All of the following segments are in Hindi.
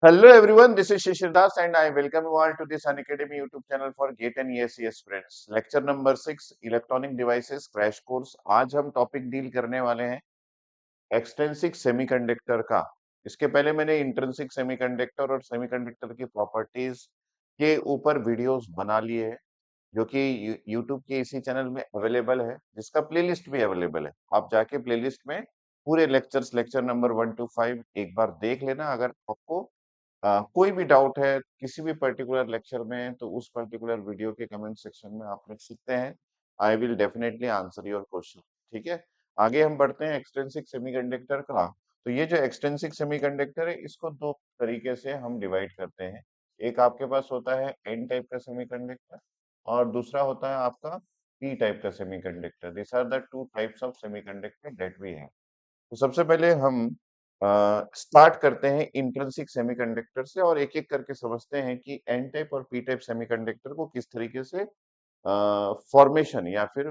Hello everyone, this is Shishir Das and I welcome you all to this Unacademy YouTube channel for GATE and ESCS friends. Lecture number 6 electronic devices crash course. आज हम टॉपिक डील करने वाले हैं एक्सट्रिंसिक सेमीकंडक्टर का। इसके पहले मैंने इंट्रिंसिक सेमीकंडक्टर और सेमीकंडक्टर की प्रॉपर्टीज के ऊपर वीडियोस बना लिए हैं जो कि YouTube के इसी चैनल में अवेलेबल है, जिसका प्लेलिस्ट भी अवेलेबल है। आप जाके प्लेलिस्ट में पूरे लेक्चर नंबर 1 to 5 एक बार देख लेना। अगर आपको कोई भी डाउट है किसी भी पर्टिकुलर लेक्चर में तो उस पर्टिकुलर वीडियो के कमेंट सेक्शन में आप लिख सकते हैं। I will definitely answer your question. ठीक है, आगे हम बढ़ते हैं एक्सट्रिंसिक सेमीकंडक्टर का। तो ये जो एक्सट्रिंसिक सेमीकंडक्टर है इसको दो तरीके से हम डिवाइड करते हैं। एक आपके पास होता है एन टाइप का सेमीकंडक्टर और दूसरा होता है आपका पी टाइप का semiconductor. This are the two types of semiconductor that we have. तो सबसे पहले हम स्टार्ट करते हैं इंट्रिंसिक सेमीकंडक्टर से और एक-एक करके समझते हैं कि एन टाइप और पी टाइप सेमीकंडक्टर को किस तरीके से फॉर्मेशन या फिर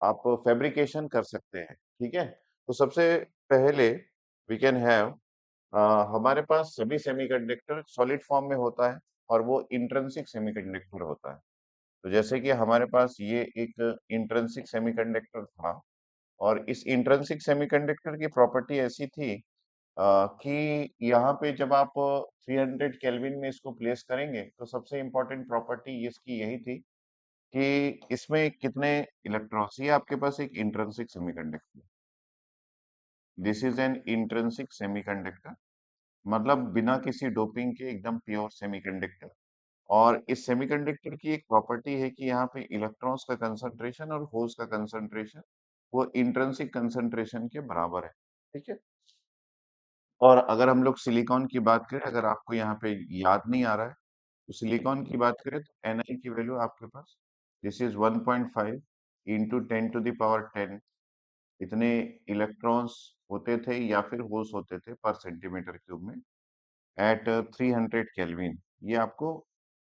आप फैब्रिकेशन कर सकते हैं। ठीक है, तो सबसे पहले वी कैन हैव हमारे पास सभी सेमीकंडक्टर सॉलिड फॉर्म में होता है और वो इंट्रिंसिक सेमीकंडक्टर होता है। तो जैसे कि हमारे पास ये एक इंट्रिंसिक सेमीकंडक्टर था और इस इंट्रिंसिक सेमीकंडक्टर की प्रॉपर्टी ऐसी थी कि यहाँ पे जब आप 300 केल्विन में इसको प्लेस करेंगे तो सबसे इम्पोर्टेंट प्रॉपर्टी इसकी यही थी कि इसमें कितने इलेक्ट्रॉन्स, ये आपके पास एक intrinsic semiconductor, this is N intrinsic semiconductor, मतलब बिना किसी डोपिंग के एकदम प्योर सेमीकंडक्टर। और इस सेमीकंडक्टर की एक प्रॉपर्टी है कि यहाँ पे इलेक्ट्रॉन्स का कंसंट्रेशन और होल्स का कंसंट्रेशन वो इंट्रिंसिक कंसंट्रेशन के बराबर है। ठीक है, और अगर हम लोग सिलिकॉन की बात करें, अगर आपको यहाँ पे याद नहीं आ रहा है तो सिलिकॉन की बात करें तो Ni की वैल्यू आपके पास this is 1.5 into 10 to the power 10 इतने इलेक्ट्रॉन्स होते थे या फिर होल्स होते थे पर सेंटीमीटर क्यूब में एट 300 केल्विन। ये आपको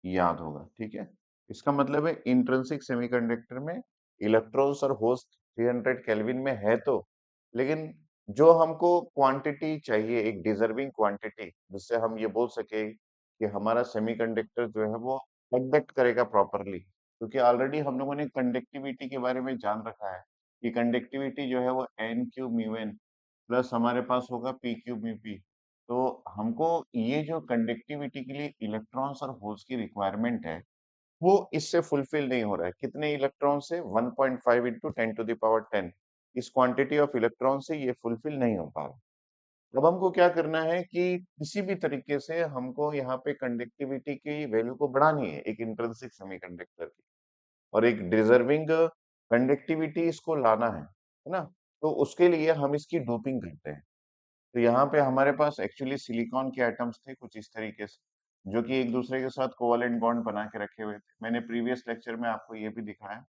याद होगा। ठीक है, इसका मतलब है इंट्रिंसिक सेमीकंडक्टर में इलेक्ट्रॉन्स और होल्स 300 केल्विन में है तो, लेकिन जो हमको क्वांटिटी चाहिए, एक डिजर्विंग क्वांटिटी जिससे हम ये बोल सके कि हमारा सेमीकंडक्टर जो है वो कंडक्ट करेगा प्रॉपरली, क्योंकि ऑलरेडी हम लोगों ने कंडक्टिविटी के बारे में जान रखा है कि कंडक्टिविटी जो है वो n cube mu N plus हमारे पास होगा पी क्यूब म्यू पी। तो हमको ये जो कंडक्टिविटी के लिए इलेक्ट्रॉन्स और होल्स की रिक्वायरमेंट है वो इससे फुलफिल नहीं हो रहा है। कितने इलेक्ट्रॉन से? 1.5 इंटू 10 to the power 10। इस क्वांटिटी ऑफ इलेक्ट्रॉन से ये फुलफिल नहीं हो पा रहा। अब हमको क्या करना है कि किसी भी तरीके से हमको यहाँ पे कंडक्टिविटी की वैल्यू को बढ़ानी है एक इंट्रिंसिक सेमीकंडक्टर की, और एक डिजर्विंग कंडक्टिविटी इसको लाना है ना। तो उसके लिए हम इसकी डोपिंग करते हैं। तो यहाँ पे हमारे पास एक्चुअली सिलिकॉन के एटम्स थे कुछ इस तरीके से, जो कि एक दूसरे के साथ कोवेलेंट बॉन्ड बना के रखे हुए थे। मैंने प्रीवियस लेक्चर में आपको ये भी दिखाया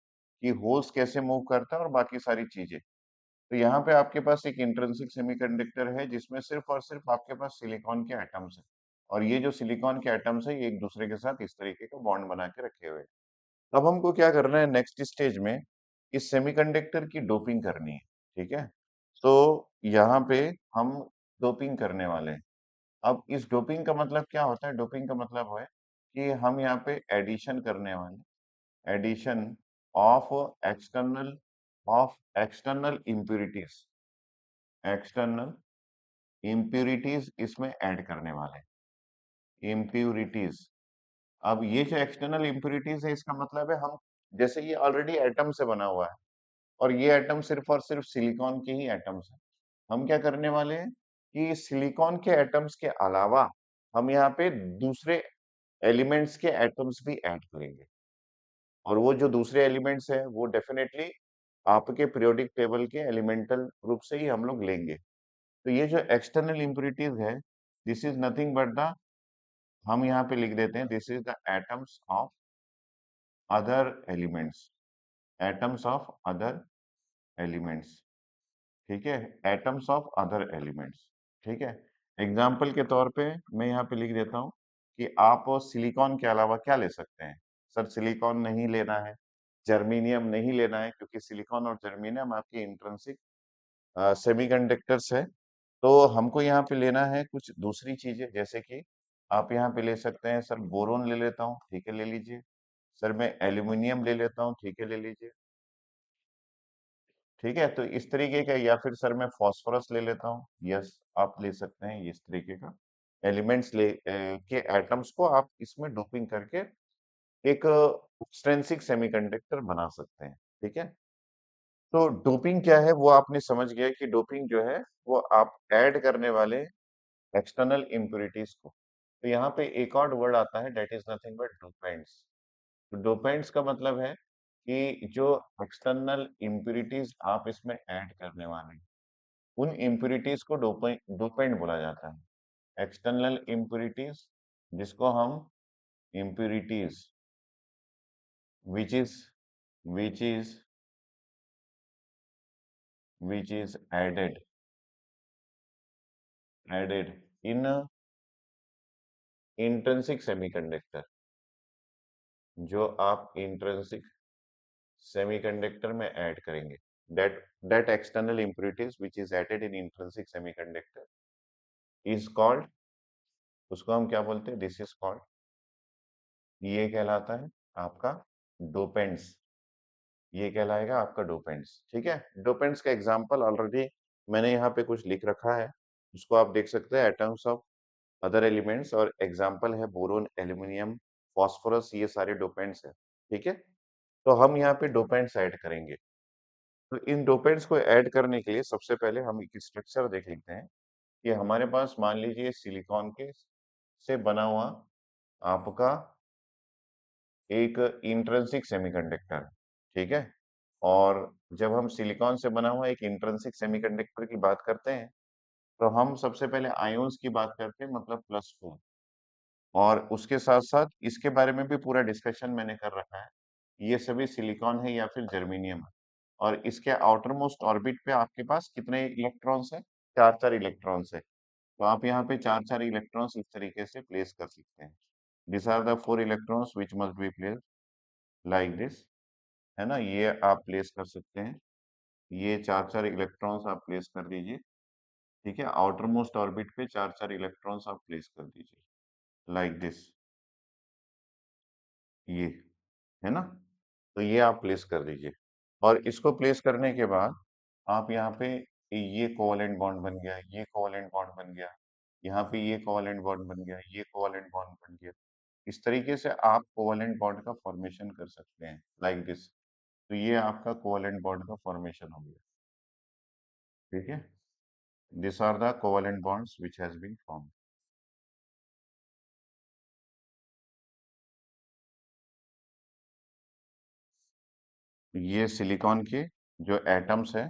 कि होल्स कैसे मूव करता है और बाकी सारी चीजें। तो यहाँ पे आपके पास एक इंट्रिंसिक सेमीकंडक्टर है जिसमें सिर्फ और सिर्फ आपके पास सिलिकॉन के एटम्स है, और ये जो सिलिकॉन के एटम्स है ये एक दूसरे के साथ इस तरीके का बॉन्ड बना के रखे हुए हैं। अब हमको क्या करना है नेक्स्ट स्टेज में, इस सेमीकंडक्टर की डोपिंग करनी है। ठीक है, तो यहाँ पे हम डोपिंग करने वाले हैं। अब इस डोपिंग का मतलब क्या होता है? डोपिंग का मतलब है कि हम यहाँ पे एडिशन करने वाले, addition of external external impurities, external impurities इसमें ऐड करने वाले हैं, इम्प्यूरिटीज। अब ये जो एक्सटर्नल इम्प्यूरिटीज है इसका मतलब है हम, जैसे ये ऑलरेडी एटम से बना हुआ है और ये एटम सिर्फ और सिर्फ सिलिकॉन के ही एटम्स हैं, हम क्या करने वाले हैं कि सिलिकॉन के एटम्स के अलावा हम यहाँ पे दूसरे एलिमेंट्स के एटम्स भी ऐड करेंगे, और वो जो दूसरे एलिमेंट्स हैं वो डेफिनेटली आपके पीरियोडिक टेबल के एलिमेंटल ग्रुप से ही हम लोग लेंगे। तो ये जो एक्सटर्नल इम्प्यूरिटीज है this is nothing but the, हम यहाँ पे लिख देते हैं this is the atoms of other elements, atoms of other elements. ठीक है, एटम्स ऑफ अदर एलिमेंट्स। ठीक है, एग्जाम्पल के तौर पे मैं यहाँ पे लिख देता हूँ कि आप सिलिकॉन के अलावा क्या ले सकते हैं। सर सिलिकॉन नहीं लेना है, जर्मीनियम नहीं लेना है, क्योंकि सिलिकॉन और जर्मीनियम आपके इंट्रिंसिक सेमीकंडक्टर्स है। तो हमको यहाँ पे लेना है कुछ दूसरी चीजें, जैसे कि आप यहाँ पे ले सकते हैं सर, बोरोन ले लेता हूँ, ठीक है ले लीजिए। सर मैं एल्यूमिनियम ले लेता हूँ, ठीक है ले लीजिए। ठीक है, तो इस तरीके का, या फिर सर मैं फास्फोरस ले लेता हूँ, यस आप ले सकते हैं इस तरीके का एलिमेंट्स के एटम्स को आप इसमें डोपिंग करके एक एक्सट्रिंसिक सेमीकंडक्टर बना सकते हैं। ठीक है, तो डोपिंग क्या है वो आपने समझ गया कि डोपिंग जो है वो आप ऐड करने वाले एक्सटर्नल इम्प्यूरिटीज को। तो यहाँ पे एक और वर्ड आता है, that is nothing but dopants. तो डोपेंट्स का मतलब है कि जो एक्सटर्नल इम्प्यूरिटीज आप इसमें ऐड करने वाले हैं, उन इम्प्यूरिटीज को डोपेंट बोला जाता है। एक्सटर्नल इम्प्यूरिटीज, जिसको हम impurities which is which is which is added in intrinsic semiconductor, जो आप इंट्रिंसिक सेमीकंडक्टर में ऐड करेंगे, that external impurities which is added in intrinsic semiconductor is called, उसको हम क्या बोलते हैं, दिस इज कॉल्ड, ये कहलाता है आपका डोपेंट्स। ये कहलाएगा आपका डोपेंट्स। ठीक है, डोपेंट्स का एग्जांपल ऑलरेडी मैंने यहाँ पे कुछ लिख रखा है, उसको आप देख सकते हैं, एटम्स ऑफ अदर एलिमेंट्स, और एग्जांपल है बोरोन, एल्यूमिनियम, फास्फोरस, ये सारे डोपेंट्स है। ठीक है, तो हम यहाँ पे डोपेंट्स ऐड करेंगे। तो इन डोपेंट्स को ऐड करने के लिए सबसे पहले हम एक स्ट्रक्चर देख लेते हैं कि हमारे पास मान लीजिए सिलिकॉन के से बना हुआ आपका एक इंट्रिंसिक सेमीकंडक्टर है। ठीक है, और जब हम सिलिकॉन से बना हुआ एक इंट्रिंसिक सेमीकंडक्टर की बात करते हैं, तो हम सबसे पहले आयोन्स की बात करते हैं, मतलब +4। और उसके साथ साथ इसके बारे में भी पूरा डिस्कशन मैंने कर रखा है, ये सभी सिलिकॉन है या फिर जर्मेनियम है। और इसके आउटर मोस्ट ऑर्बिट पे आपके पास कितने इलेक्ट्रॉन्स है, चार चार इलेक्ट्रॉन्स है। तो आप यहाँ पे चार चार इलेक्ट्रॉन्स इस तरीके से प्लेस कर सकते हैं। This are the 4 electrons which must be place like this, है ना, ये आप प्लेस कर सकते हैं। ये चार चार इलेक्ट्रॉन्स आप प्लेस कर दीजिए। ठीक है, आउटर मोस्ट ऑर्बिट पे चार चार इलेक्ट्रॉन्स आप प्लेस कर दीजिए लाइक दिस, ये, है ना। तो ये आप प्लेस कर दीजिए, और इसको प्लेस करने के बाद आप यहाँ पे, ये कोवेलेंट बॉन्ड बन गया, ये कोवेलेंट बॉन्ड बन गया, यहाँ पे ये कोवेलेंट बॉन्ड बन गया, ये कोवेलेंट बॉन्ड बन गया। इस तरीके से आप कोवेलेंट बॉन्ड का फॉर्मेशन कर सकते हैं लाइक दिस। तो ये आपका कोवेलेंट बॉन्ड का फॉर्मेशन हो गया। ठीक है, this are the covalent bonds which has been formed. ये सिलिकॉन के जो एटम्स है,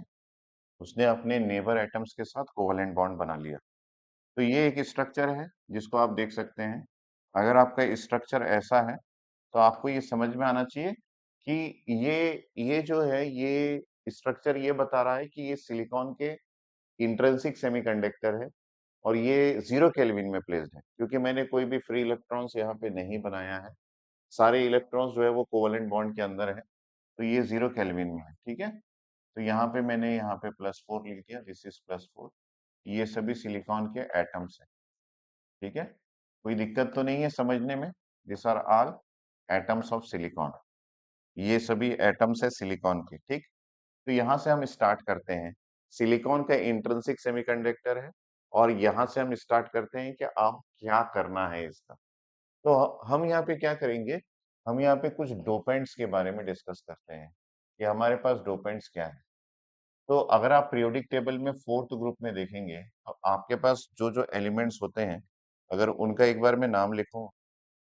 उसने अपने नेबर एटम्स के साथ कोवेलेंट बॉन्ड बना लिया। तो ये एक स्ट्रक्चर है जिसको आप देख सकते हैं। अगर आपका स्ट्रक्चर ऐसा है, तो आपको ये समझ में आना चाहिए कि ये जो है, ये स्ट्रक्चर ये बता रहा है कि ये सिलिकॉन के इंट्रिंसिक सेमीकंडक्टर है, और ये 0 केल्विन में प्लेस्ड है, क्योंकि मैंने कोई भी फ्री इलेक्ट्रॉन्स यहाँ पे नहीं बनाया है। सारे इलेक्ट्रॉन्स जो है वो कोवेलेंट बॉन्ड के अंदर है, तो ये 0 केल्विन में है। ठीक है, तो यहाँ पे मैंने यहाँ पे +4 लिख दिया, दिस इज +4। ये सभी सिलिकॉन के एटम्स हैं। ठीक है, कोई दिक्कत तो नहीं है समझने में। This are all atoms of silicon, ये सभी एटम्स है सिलिकॉन के। ठीक, तो यहाँ से हम स्टार्ट करते हैं। सिलिकॉन का इंट्रिंसिक सेमीकंडक्टर है, और यहाँ से हम स्टार्ट करते हैं कि आप क्या करना है इसका। तो हम यहाँ पे क्या करेंगे, हम यहाँ पे कुछ डोपेंट्स के बारे में डिस्कस करते हैं कि हमारे पास डोपेंट्स क्या है। तो अगर आप पीरियोडिक टेबल में 4th ग्रुप में देखेंगे, तो आपके पास जो जो एलिमेंट्स होते हैं, अगर उनका एक बार मैं नाम लिखूं,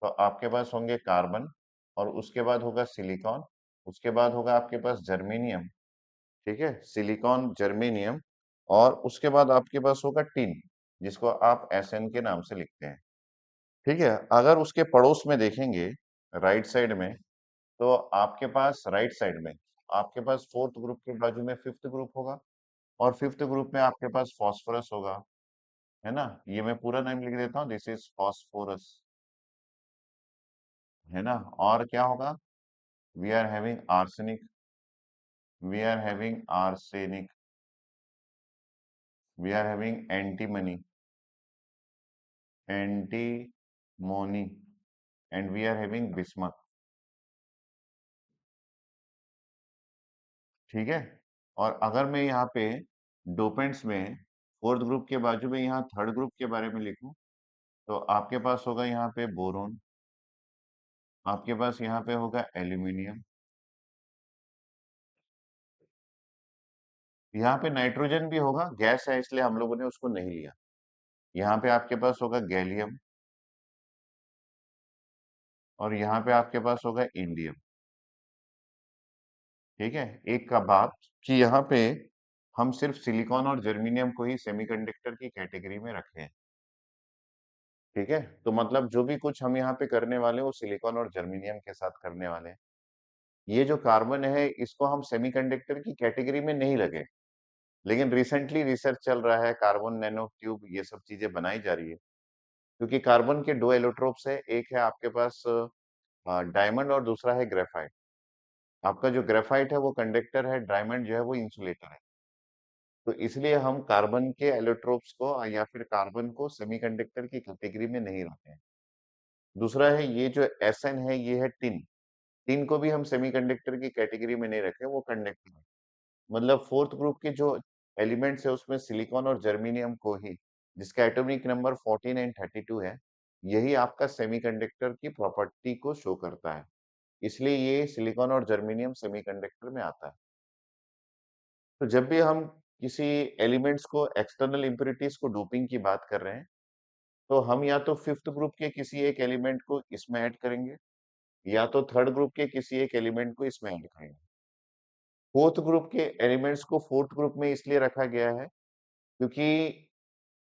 तो आपके पास होंगे कार्बन, और उसके बाद होगा सिलिकॉन, उसके बाद होगा आपके पास जर्मेनियम। ठीक है, सिलिकॉन, जर्मेनियम, और उसके बाद आपके पास होगा टिन, जिसको आप एसएन के नाम से लिखते हैं। ठीक है, अगर उसके पड़ोस में देखेंगे राइट साइड में, तो आपके पास राइट साइड में आपके पास 4th ग्रुप के बाजू में 5th ग्रुप होगा, और 5th ग्रुप में आपके पास फास्फोरस होगा, है ना। ये मैं पूरा नाम लिख देता हूँ, दिस इज फास्फोरस, है ना। और क्या होगा, we are having arsenic, we are having arsenic, we are having antimony, antimony, and we are having bismuth. ठीक है। और अगर मैं यहाँ पे डोपेंट्स में फोर्थ ग्रुप के बाजू में यहाँ थर्ड ग्रुप के बारे में लिखूं, तो आपके पास होगा यहाँ पे बोरोन, आपके पास यहाँ पे होगा एल्यूमिनियम, यहाँ पे नाइट्रोजन भी होगा, गैस है इसलिए हम लोगों ने उसको नहीं लिया। यहाँ पे आपके पास होगा गैलियम, और यहाँ पे आपके पास होगा इंडियम। ठीक है। एक का बात कि यहाँ पे हम सिर्फ सिलिकॉन और जर्मेनियम को ही सेमीकंडक्टर की कैटेगरी में रखे हैं। ठीक है। तो मतलब जो भी कुछ हम यहाँ पे करने वाले हैं वो सिलिकॉन और जर्मेनियम के साथ करने वाले हैं। ये जो कार्बन है इसको हम सेमीकंडक्टर की कैटेगरी में नहीं लगे, लेकिन रिसेंटली रिसर्च चल रहा है, कार्बन नैनो ट्यूब ये सब चीजें बनाई जा रही है। क्योंकि कार्बन के दो एलोट्रोप्स है, एक है आपके पास डायमंड और दूसरा है ग्रेफाइट। आपका जो ग्रेफाइट है वो कंडक्टर है, डायमंड जो है वो इंसुलेटर है। तो इसलिए हम कार्बन के एलोट्रोप्स को या फिर कार्बन को सेमीकंडक्टर की कैटेगरी में नहीं रखते हैं। दूसरा है ये जो एसएन है ये है टिन, टिन को भी हम सेमीकंडक्टर की कैटेगरी में नहीं रखे, वो कंडक्टर है। मतलब फोर्थ ग्रुप के जो एलिमेंट्स है उसमें सिलिकॉन और जर्मेनियम को ही, जिसका एटॉमिक नंबर 14 एंड 32 है, यही आपका सेमीकंडक्टर की प्रॉपर्टी को शो करता है। इसलिए ये सिलिकॉन और जर्मेनियम सेमीकंडक्टर में आता है। तो जब भी हम किसी एलिमेंट्स को एक्सटर्नल इम्प्योरिटीज को डोपिंग की बात कर रहे हैं, तो हम या तो फिफ्थ ग्रुप के किसी एक एलिमेंट को इसमें ऐड करेंगे, या तो थर्ड ग्रुप के किसी एक एलिमेंट को इसमें ऐड करेंगे। फोर्थ ग्रुप के एलिमेंट्स को फोर्थ ग्रुप में इसलिए रखा गया है क्योंकि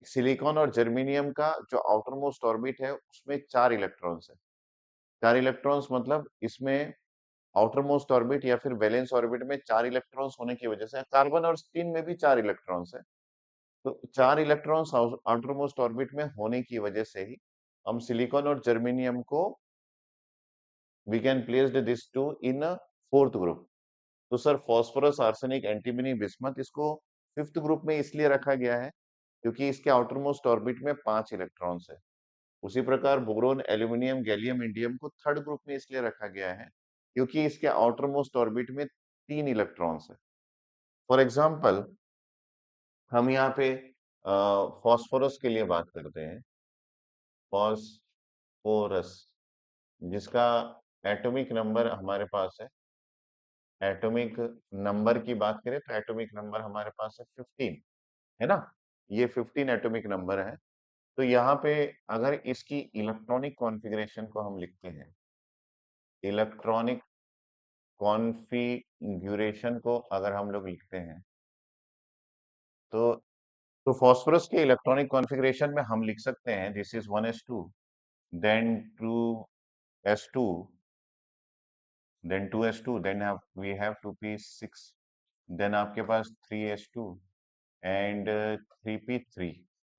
सिलिकॉन और जर्मेनियम का जो आउटर मोस्ट ऑर्बिट है उसमें 4 इलेक्ट्रॉन्स है। 4 इलेक्ट्रॉन्स मतलब इसमें आउटर मोस्ट ऑर्बिट या फिर वैलेंस ऑर्बिट में 4 इलेक्ट्रॉन्स होने की वजह से, कार्बन और स्टीन में भी 4 इलेक्ट्रॉन्स है, तो 4 इलेक्ट्रॉन्स आउटर मोस्ट ऑर्बिट में होने की वजह से ही हम सिलिकॉन और जर्मेनियम को we can place this two in fourth group. तो sir phosphorus, arsenic, antimony, bismuth इसको फिफ्थ ग्रुप में इसलिए रखा गया है क्योंकि इसके आउटर मोस्ट ऑर्बिट में 5 इलेक्ट्रॉन्स है। उसी प्रकार बोरोन, एल्यूमिनियम, गैलियम, इंडियम को थर्ड ग्रुप में इसलिए रखा गया है क्योंकि इसके आउटर मोस्ट ऑर्बिट में 3 इलेक्ट्रॉन्स है। फॉर एग्जाम्पल हम यहाँ पे फॉस्फोरस के लिए बात करते हैं, फॉस्फोरस जिसका एटॉमिक नंबर हमारे पास है, एटॉमिक नंबर की बात करें तो एटॉमिक नंबर हमारे पास है 15, है ना। ये 15 एटॉमिक नंबर है। तो यहाँ पे अगर इसकी इलेक्ट्रॉनिक कॉन्फ़िगरेशन को हम लिखते हैं, इलेक्ट्रॉनिक कॉन्फ़िगरेशन को अगर हम लोग लिखते हैं, तो फास्फोरस के इलेक्ट्रॉनिक कॉन्फ़िगरेशन में हम लिख सकते हैं this is 1s2, then 2s2, then 2s2, then we have 2p6, then आपके पास 3s2 एंड 3p3,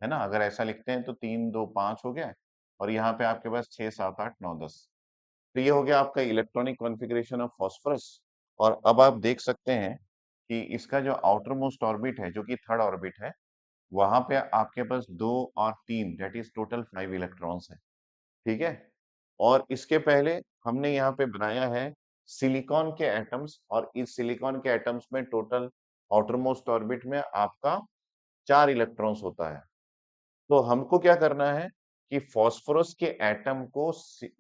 है ना। अगर ऐसा लिखते हैं तो 3 2 5 हो गया, और यहाँ पे आपके पास 6 7 8 9 10। तो ये हो गया आपका इलेक्ट्रॉनिक कॉन्फ़िगरेशन ऑफ फास्फोरस। और अब आप देख सकते हैं कि इसका जो आउटर मोस्ट ऑर्बिट है जो कि थर्ड ऑर्बिट है, वहां पे आपके पास 2 और 3 दैट इज टोटल 5 इलेक्ट्रॉन्स है। ठीक है। और इसके पहले हमने यहाँ पे बनाया है सिलिकॉन के एटम्स, और इस सिलिकॉन के एटम्स में टोटल आउटर मोस्ट ऑर्बिट में आपका 4 इलेक्ट्रॉन्स होता है। तो हमको क्या करना है कि फास्फोरस के एटम को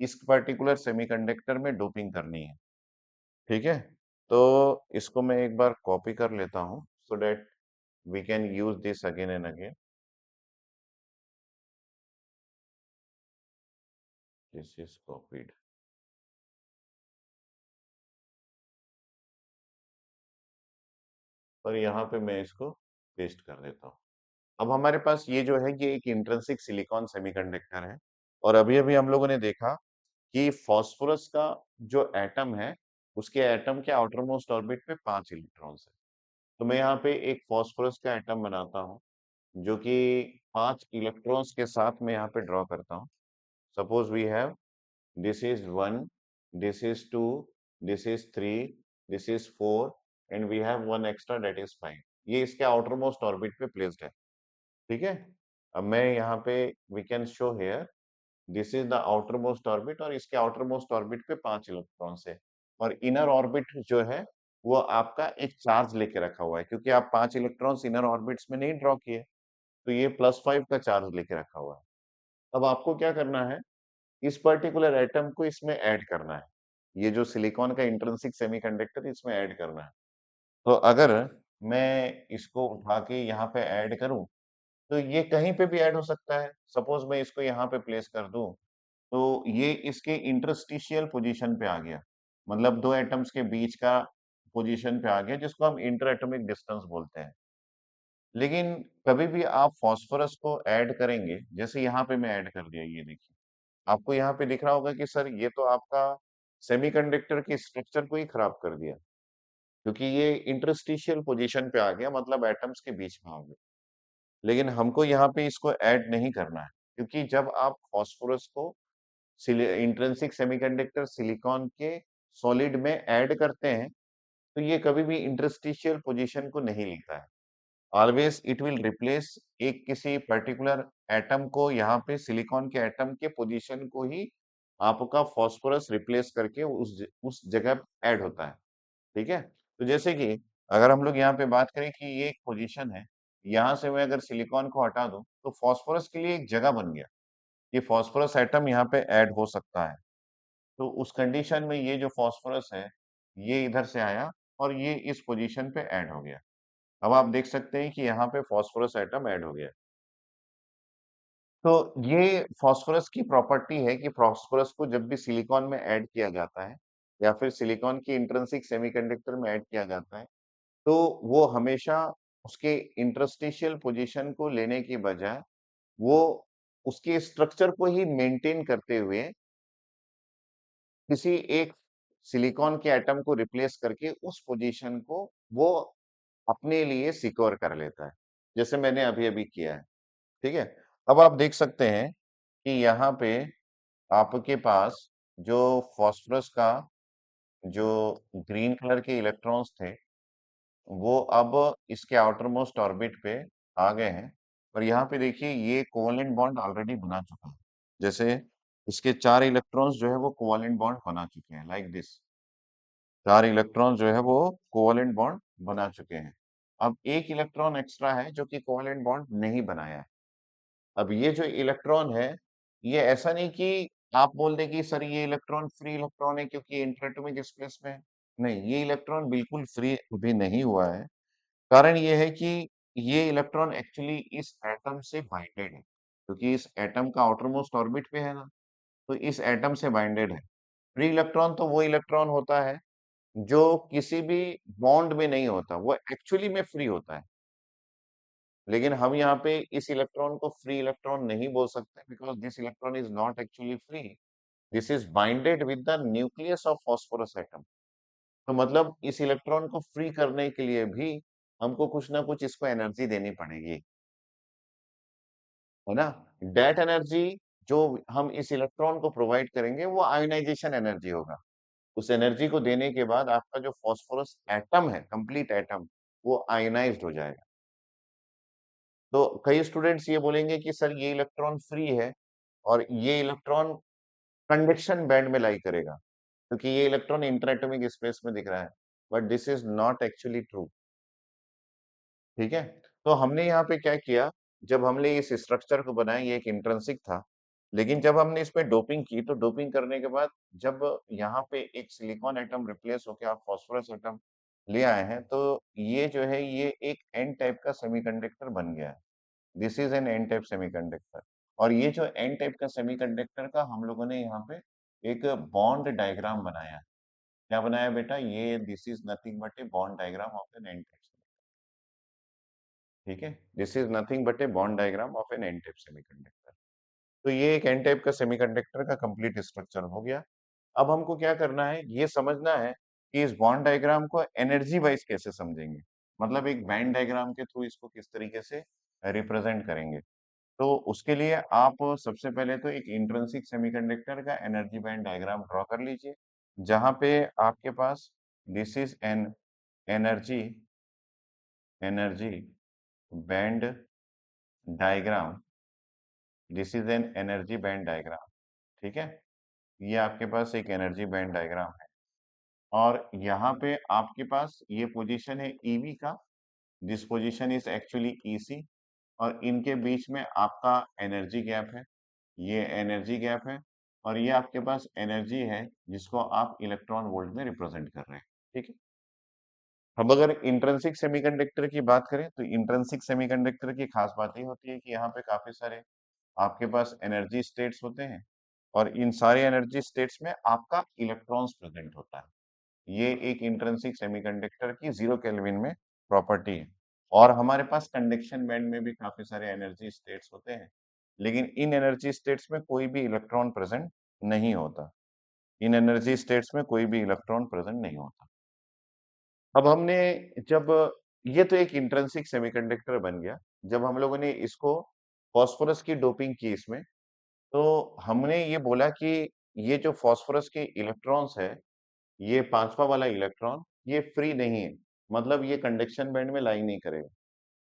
इस पर्टिकुलर सेमीकंडक्टर में डोपिंग करनी है। ठीक है। तो इसको मैं एक बार कॉपी कर लेता हूं so that we can use this again and again. This is copied, और यहाँ पे मैं इसको पेस्ट कर देता हूँ। अब हमारे पास ये जो है ये एक इंट्रिंसिक सिलिकॉन सेमीकंडक्टर है, और अभी अभी हम लोगों ने देखा कि फास्फोरस का जो एटम है उसके एटम के आउटर मोस्ट ऑर्बिट पे 5 इलेक्ट्रॉन्स है। तो मैं यहाँ पे एक फास्फोरस का एटम बनाता हूँ जो कि 5 इलेक्ट्रॉन्स के साथ मैं यहाँ पे ड्रॉ करता हूँ। Suppose we have this is 1, this is 2, this is 3, this is 4, and we have one extra that is 5। ये इसके आउटर मोस्ट ऑर्बिट पे प्लेस्ड है। ठीक है। अब मैं यहाँ पे we can show here this is the outermost orbit और इसके आउटर मोस्ट ऑर्बिट पे 5 इलेक्ट्रॉन्स है और इनर ऑर्बिट जो है वो आपका एक चार्ज लेके रखा हुआ है क्योंकि आप 5 इलेक्ट्रॉन्स इनर ऑर्बिट्स में नहीं ड्रॉ किए, तो ये +5 का चार्ज लेके रखा हुआ है। अब आपको क्या करना है, इस पर्टिकुलर एटम को इसमें ऐड करना है। ये जो सिलिकॉन का इंट्रिंसिक सेमीकंडक्टर इसमें ऐड करना है। तो अगर मैं इसको उठा के यहाँ पे ऐड करूँ, तो ये कहीं पे भी ऐड हो सकता है। सपोज़ मैं इसको यहाँ पे प्लेस कर दूँ, तो ये इसके इंटरस्टिशियल पोज़ीशन पे आ गया। मतलब 2 एटम्स के बीच का पोज़ीशन पे आ गया, जिसको हम इंटर एटॉमिक डिस्टेंस बोलते हैं। लेकिन कभी भी आप फास्फोरस को ऐड करेंगे, जैसे यहाँ पे मैं ऐड कर दिया, ये देखिए। आपको यहाँ पे दिख रहा होगा कि सर ये तो आपका सेमीकंडक्टर के स्ट्रक्चर को ही खराब कर दिया, क्योंकि ये इंटरस्टिशियल पोज़ीशन पे आ गया, मतलब एटम्स के बीच में आ गया। लेकिन हमको यहाँ पे इसको ऐड नहीं करना है, क्योंकि जब आप फास्फोरस को इंट्रिंसिक सेमीकंडक्टर सिलिकॉन के सॉलिड में ऐड करते हैं, तो ये कभी भी इंटरस्टिशियल पोजीशन को नहीं लेता है। ऑलवेज इट विल रिप्लेस एक किसी पर्टिकुलर एटम को, यहाँ पे सिलिकॉन के एटम के पोजीशन को ही आपका फास्फोरस रिप्लेस करके उस जगह ऐड होता है। ठीक है? तो जैसे कि अगर हम लोग यहाँ पे बात करें कि ये एक पोजीशन है, यहाँ से मैं अगर सिलिकॉन को हटा दूँ, तो फास्फोरस के लिए एक जगह बन गया। ये फास्फोरस एटम यहाँ पे ऐड हो सकता है। तो उस कंडीशन में ये जो फास्फोरस है, ये इधर से आया और ये इस पोजीशन पे ऐड हो गया। अब आप देख सकते हैं कि यहाँ पे फास्फोरस एटम ऐड हो गया। तो ये फास्फोरस की प्रॉपर्टी है कि फास्फोरस को जब भी सिलिकॉन में ऐड किया जाता है या फिर सिलिकॉन की इंट्रिंसिक सेमीकंडक्टर में ऐड किया जाता है, तो वो हमेशा उसके इंटरस्टिशियल पोजीशन को लेने की बजाय वो उसके स्ट्रक्चर को ही मेंटेन करते हुए किसी एक सिलिकॉन के एटम को रिप्लेस करके उस पोजीशन को वो अपने लिए सिक्योर कर लेता है, जैसे मैंने अभी-अभी किया है, ठीक है? अब आप देख सकते हैं कि यहाँ पे आपके पास जो फास्फोरस का जो ग्रीन कलर के इलेक्ट्रॉन्स थे, वो अब इसके आउटर मोस्ट ऑर्बिट पे आ गए हैं और यहाँ पे देखिए ये कोवेलेंट बॉन्ड ऑलरेडी बना चुका है। जैसे इसके 4 इलेक्ट्रॉन्स जो है वो कोवेलेंट बॉन्ड बना चुके हैं, लाइक दिस। 4 इलेक्ट्रॉन जो है वो कोवेलेंट बॉन्ड बना चुके हैं। अब 1 इलेक्ट्रॉन एक्स्ट्रा है जो कि कोवेलेंट बॉन्ड नहीं बनाया है। अब ये जो इलेक्ट्रॉन है, ये ऐसा नहीं कि आप बोल दें कि सर ये इलेक्ट्रॉन फ्री इलेक्ट्रॉन है क्योंकि इंट्राटॉमिक स्पेस में है। नहीं, ये इलेक्ट्रॉन बिल्कुल फ्री अभी नहीं हुआ है। कारण ये है कि ये इलेक्ट्रॉन एक्चुअली इस एटम से बाइंडेड है, क्योंकि इस एटम का आउटर मोस्ट ऑर्बिट पे है ना, तो इस एटम से बाइंडेड है। फ्री इलेक्ट्रॉन तो वो इलेक्ट्रॉन होता है जो किसी भी बॉन्ड में नहीं होता, वो एक्चुअली में फ्री होता है। लेकिन हम यहाँ पे इस इलेक्ट्रॉन को फ्री इलेक्ट्रॉन नहीं बोल सकते because this electron is not actually free. This is binded with the nucleus of phosphorus atom. तो मतलब इस इलेक्ट्रॉन को फ्री करने के लिए भी हमको कुछ ना कुछ इसको एनर्जी देनी पड़ेगी, है ना? दैट एनर्जी जो हम इस इलेक्ट्रॉन को प्रोवाइड करेंगे वो आयोनाइज़ेशन एनर्जी होगा। उस एनर्जी को देने के बाद आपका जो फास्फोरस एटम है, कंप्लीट एटम, वो आयोनाइज़्ड हो जाएगा। तो कई स्टूडेंट्स ये बोलेंगे कि सर ये इलेक्ट्रॉन फ्री है और ये इलेक्ट्रॉन कंडक्शन बैंड में लाई करेगा, क्योंकि ये इलेक्ट्रॉन इंटरएटॉमिक स्पेस में दिख रहा है। But this is not actually true, ठीक है? तो हमने यहाँ पे क्या किया, जब हमने इस स्ट्रक्चर को बनाया, ये एक इंट्रिंसिक था, लेकिन जब हमने इसमें डोपिंग की, तो डोपिंग करने के बाद जब यहाँ पे एक सिलिकॉन एटम रिप्लेस होके आप फास्फोरस एटम ले आए हैं, तो ये जो है, ये एक एन टाइप का सेमीकंडक्टर बन गया है। This is an n type semiconductor और ये जो एन टाइप का सेमीकंडक्टर का हम लोगों ने यहाँ पे एक बॉन्ड डायग्राम बनाया। क्या बनाया बेटा? ये this is nothing but a bond diagram of an n type. ठीक है, this is nothing but a bond diagram of an n type semiconductor. तो ये एक एन टाइप का सेमीकंडक्टर का कंप्लीट स्ट्रक्चर हो गया। अब हमको क्या करना है, ये समझना है कि इस बॉन्ड डायग्राम को एनर्जी वाइज कैसे समझेंगे, मतलब एक बैंड डायग्राम के थ्रू इसको किस तरीके से रिप्रेजेंट करेंगे। तो उसके लिए आप सबसे पहले तो एक इंट्रिंसिक सेमीकंडक्टर का एनर्जी बैंड डायग्राम ड्रॉ कर लीजिए, जहाँ पे आपके पास this is an energy energy band diagram, this is an energy band diagram, ठीक है। ये आपके पास एक एनर्जी बैंड डायग्राम है और यहाँ पे आपके पास ये पोजीशन है ईवी का, this position is actually EC, और इनके बीच में आपका एनर्जी गैप है, ये एनर्जी गैप है, और ये आपके पास एनर्जी है जिसको आप इलेक्ट्रॉन वोल्ट में रिप्रेजेंट कर रहे हैं, ठीक है। अब अगर इंट्रिंसिक सेमीकंडक्टर की बात करें तो इंट्रिंसिक सेमीकंडक्टर की खास बात ये होती है कि यहाँ पे काफी सारे आपके पास एनर्जी स्टेट्स होते हैं और इन सारे एनर्जी स्टेट्स में आपका इलेक्ट्रॉन्स प्रेजेंट होता है। ये एक इंट्रिंसिक सेमीकंडक्टर की 0 केल्विन में प्रॉपर्टी है। और हमारे पास कंडक्शन बैंड में भी काफी सारे एनर्जी स्टेट्स होते हैं, लेकिन इन एनर्जी स्टेट्स में कोई भी इलेक्ट्रॉन प्रेजेंट नहीं होता। इन एनर्जी स्टेट्स में कोई भी इलेक्ट्रॉन प्रेजेंट नहीं होता। अब हमने जब ये तो एक इंट्रिंसिक सेमीकंडक्टर बन गया, जब हम लोगों ने इसको फास्फोरस की डोपिंग की इसमें, तो हमने ये बोला कि ये जो फास्फोरस के इलेक्ट्रॉन्स है, ये पांचवा वाला इलेक्ट्रॉन, ये फ्री नहीं है, मतलब ये कंडक्शन बैंड में लाई नहीं करेगा।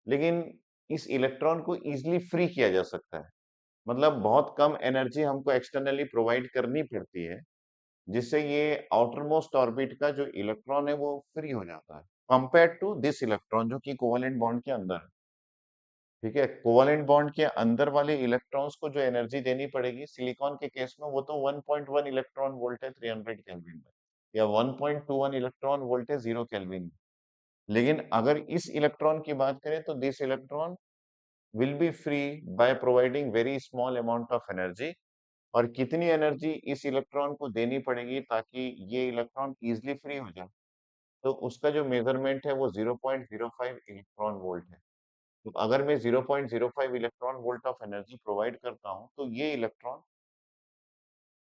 लेकिन इस इलेक्ट्रॉन को इजीली फ्री किया जा सकता है, मतलब बहुत कम एनर्जी हमको एक्सटर्नली प्रोवाइड करनी पड़ती है, जिससे ये आउटर मोस्ट ऑर्बिट का जो इलेक्ट्रॉन है वो फ्री हो जाता है कंपेयर टू दिस इलेक्ट्रॉन जो कि कोवेलेंट बॉन्ड के अंदर है, ठीक है। कोवेलेंट बॉन्ड के अंदर वाले इलेक्ट्रॉन्स को जो एनर्जी देनी पड़ेगी सिलिकॉन के केस में, वो तो 1.1 इलेक्ट्रॉन वोल्ट है 300 केल्विन में, या 1.21 इलेक्ट्रॉन वोल्ट है 0 केल्विन में। लेकिन अगर इस इलेक्ट्रॉन की बात करें तो this electron will be free by providing very small amount of energy. और कितनी एनर्जी इस इलेक्ट्रॉन को देनी पड़ेगी ताकि ये इलेक्ट्रॉन इजिली फ्री हो जाए, तो उसका जो मेजरमेंट है वो 0.05 इलेक्ट्रॉन वोल्ट है। तो अगर मैं 0.05 electron volt of energy provide करता हूँ तो ये इलेक्ट्रॉन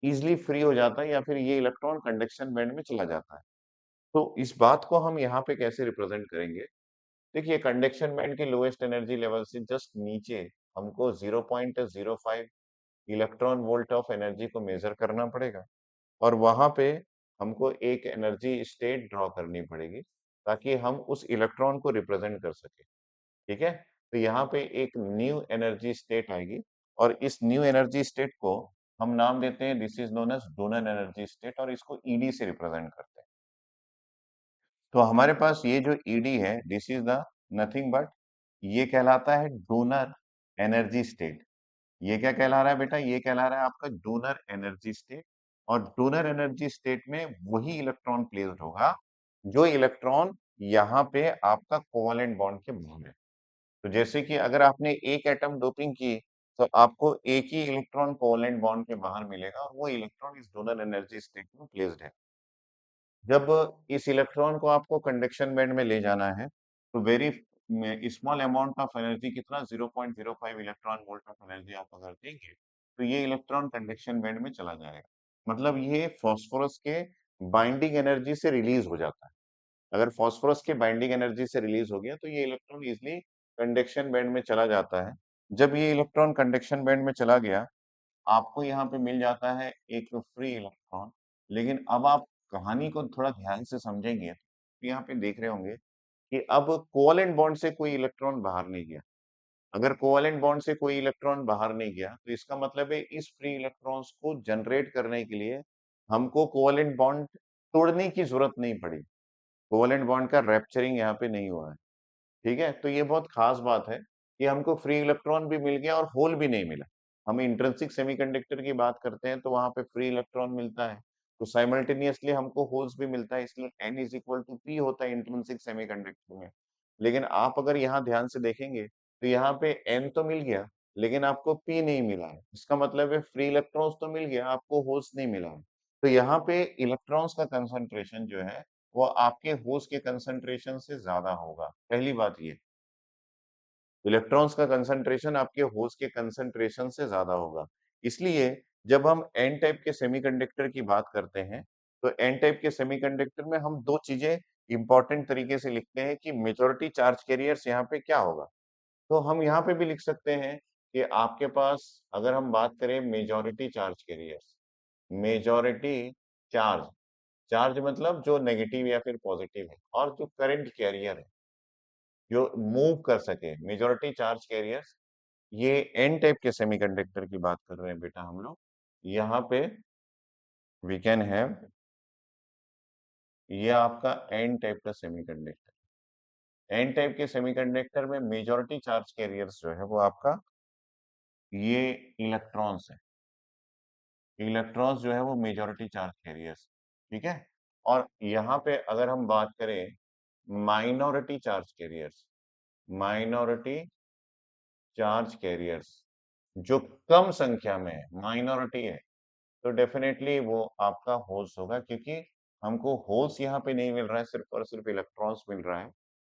इजिली फ्री हो जाता है, या फिर ये इलेक्ट्रॉन कंडक्शन बैंड में चला जाता है। तो इस बात को हम यहाँ पे कैसे रिप्रेजेंट करेंगे? देखिए, कंडक्शन बैंड के लोएस्ट एनर्जी लेवल से जस्ट नीचे हमको 0.05 इलेक्ट्रॉन वोल्ट ऑफ एनर्जी को मेजर करना पड़ेगा, और वहां पे हमको एक एनर्जी स्टेट ड्रॉ करनी पड़ेगी ताकि हम उस इलेक्ट्रॉन को रिप्रेजेंट कर सके, ठीक है। तो यहाँ पे एक न्यू एनर्जी स्टेट आएगी, और इस न्यू एनर्जी स्टेट को हम नाम देते हैं, this is known as donor energy state, और इसको ईडी से रिप्रेजेंट करते हैं। तो हमारे पास ये जो ईडी है, this is the nothing but, ये कहलाता है डोनर एनर्जी स्टेट। ये क्या कहला रहा है बेटा? ये कहला रहा है आपका डोनर एनर्जी स्टेट। और डोनर एनर्जी स्टेट में वही इलेक्ट्रॉन प्लेस्ड होगा जो इलेक्ट्रॉन यहाँ पे आपका कोवेलेंट बॉन्ड के बाहर है। तो जैसे कि अगर आपने एक एटम डोपिंग की, तो आपको एक ही इलेक्ट्रॉन कोवेलेंट बॉन्ड के बाहर मिलेगा, और वो इलेक्ट्रॉन इस डोनर एनर्जी स्टेट में प्लेस्ड है। जब इस इलेक्ट्रॉन को आपको कंडक्शन बैंड में ले जाना है, तो very small amount of energy, कितना, 0.05 इलेक्ट्रॉन वोल्ट ऑफ एनर्जी आप अगर देंगे, तो ये इलेक्ट्रॉन कंडक्शन बैंड में चला जाएगा। मतलब ये फास्फोरस के बाइंडिंग एनर्जी से रिलीज हो जाता है। अगर फास्फोरस के बाइंडिंग एनर्जी से रिलीज हो गया तो ये इलेक्ट्रॉन इजिली कंडक्शन बैंड में चला जाता है। जब ये इलेक्ट्रॉन कंडक्शन बैंड में चला गया, आपको यहाँ पे मिल जाता है एक फ्री इलेक्ट्रॉन। लेकिन अब आप कहानी को थोड़ा ध्यान से समझेंगे तो यहाँ पे देख रहे होंगे कि अब कोवेलेंट बॉन्ड से कोई इलेक्ट्रॉन बाहर नहीं गया। अगर कोवेलेंट बॉन्ड से कोई इलेक्ट्रॉन बाहर नहीं गया तो इसका मतलब है इस फ्री इलेक्ट्रॉन्स को जनरेट करने के लिए हमको कोवेलेंट बॉन्ड तोड़ने की जरूरत नहीं पड़ी। कोवेलेंट बॉन्ड का रैप्चरिंग यहाँ पे नहीं हुआ है, ठीक है। तो ये बहुत खास बात है कि हमको फ्री इलेक्ट्रॉन भी मिल गया और होल भी नहीं मिला। हम इंट्रिंसिक सेमीकंडक्टर की बात करते हैं तो वहां पे फ्री इलेक्ट्रॉन मिलता है, तो साइमल्टेनियसली हमको होल्स भी मिलता है, इसलिए n is equal to p होता है इंट्रिंसिक सेमीकंडक्टर में। लेकिन आप अगर यहाँ ध्यान से देखेंगे तो यहाँ पे n तो मिल गया, लेकिन आपको p नहीं मिला है। इसका मतलब है फ्री इलेक्ट्रॉन्स तो मिल गया, आपको होल्स नहीं मिला है। तो यहाँ पे इलेक्ट्रॉन्स का कंसंट्रेशन जो है वो आपके होल्स के कंसंट्रेशन से ज्यादा होगा। पहली बात ये, इलेक्ट्रॉन्स का कंसंट्रेशन आपके होल्स के कंसंट्रेशन से ज्यादा होगा। इसलिए जब हम एन टाइप के सेमीकंडक्टर की बात करते हैं, तो एन टाइप के सेमीकंडक्टर में हम दो चीजें इंपॉर्टेंट तरीके से लिखते हैं कि मेजॉरिटी चार्ज कैरियर्स यहाँ पे क्या होगा। तो हम यहाँ पे भी लिख सकते हैं कि आपके पास, अगर हम बात करें majority charge carriers, majority charge, charge मतलब जो नेगेटिव या फिर पॉजिटिव है, और जो करंट कैरियर है जो मूव कर सके, मेजॉरिटी चार्ज कैरियर्स ये एन टाइप के सेमीकंडक्टर की बात कर रहे हैं बेटा हम लोग। यहाँ पे वी कैन हैव, ये आपका एन टाइप का सेमीकंडक्टर। एन टाइप के सेमीकंडक्टर में मेजॉरिटी चार्ज कैरियर्स जो है वो आपका ये इलेक्ट्रॉन्स है। इलेक्ट्रॉन्स जो है वो मेजॉरिटी चार्ज कैरियर्स, ठीक है। और यहाँ पे अगर हम बात करें minority charge carriers, minority charge carriers जो कम संख्या में है, माइनॉरिटी है, तो डेफिनेटली वो आपका होल्स होगा, क्योंकि हमको होल्स यहाँ पे नहीं मिल रहा है, सिर्फ और सिर्फ इलेक्ट्रॉन्स मिल रहा है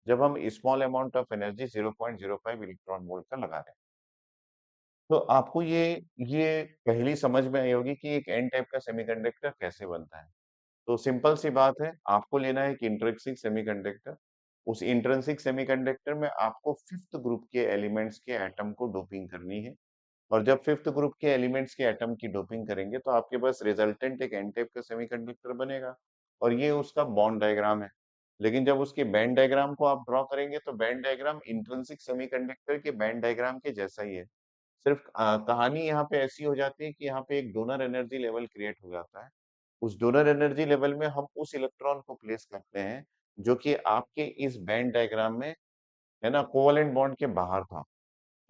जब हम small amount of energy 0.05 electron volt का लगा रहे हैं। तो आपको ये पहली समझ में आई होगी कि एक एन टाइप का सेमीकंडक्टर कैसे बनता है। तो सिंपल सी बात है, आपको लेना है एक इंट्रिंसिक सेमीकंडक्टर। उस इंट्रिंसिक सेमीकंडक्टर में आपको फिफ्थ ग्रुप के एलिमेंट्स के एटम को डोपिंग करनी है। और जब फिफ्थ ग्रुप के एलिमेंट्स के एटम की डोपिंग करेंगे तो आपके पास रिजल्टेंट एक एन टाइप का सेमीकंडक्टर बनेगा, और ये उसका बॉन्ड डायग्राम है। लेकिन जब उसके बैंड डायग्राम को आप ड्रॉ करेंगे तो बैंड डायग्राम इंट्रिंसिक सेमीकंडक्टर के बैंड डायग्राम के जैसा ही है। सिर्फ कहानी यहाँ पे ऐसी हो जाती है कि यहाँ पे एक डोनर एनर्जी लेवल क्रिएट हो जाता है। उस डोनर एनर्जी लेवल में हम उस इलेक्ट्रॉन को प्लेस करते हैं जो कि आपके इस बैंड डायग्राम में, है ना, कोवेलेंट बॉन्ड के बाहर था।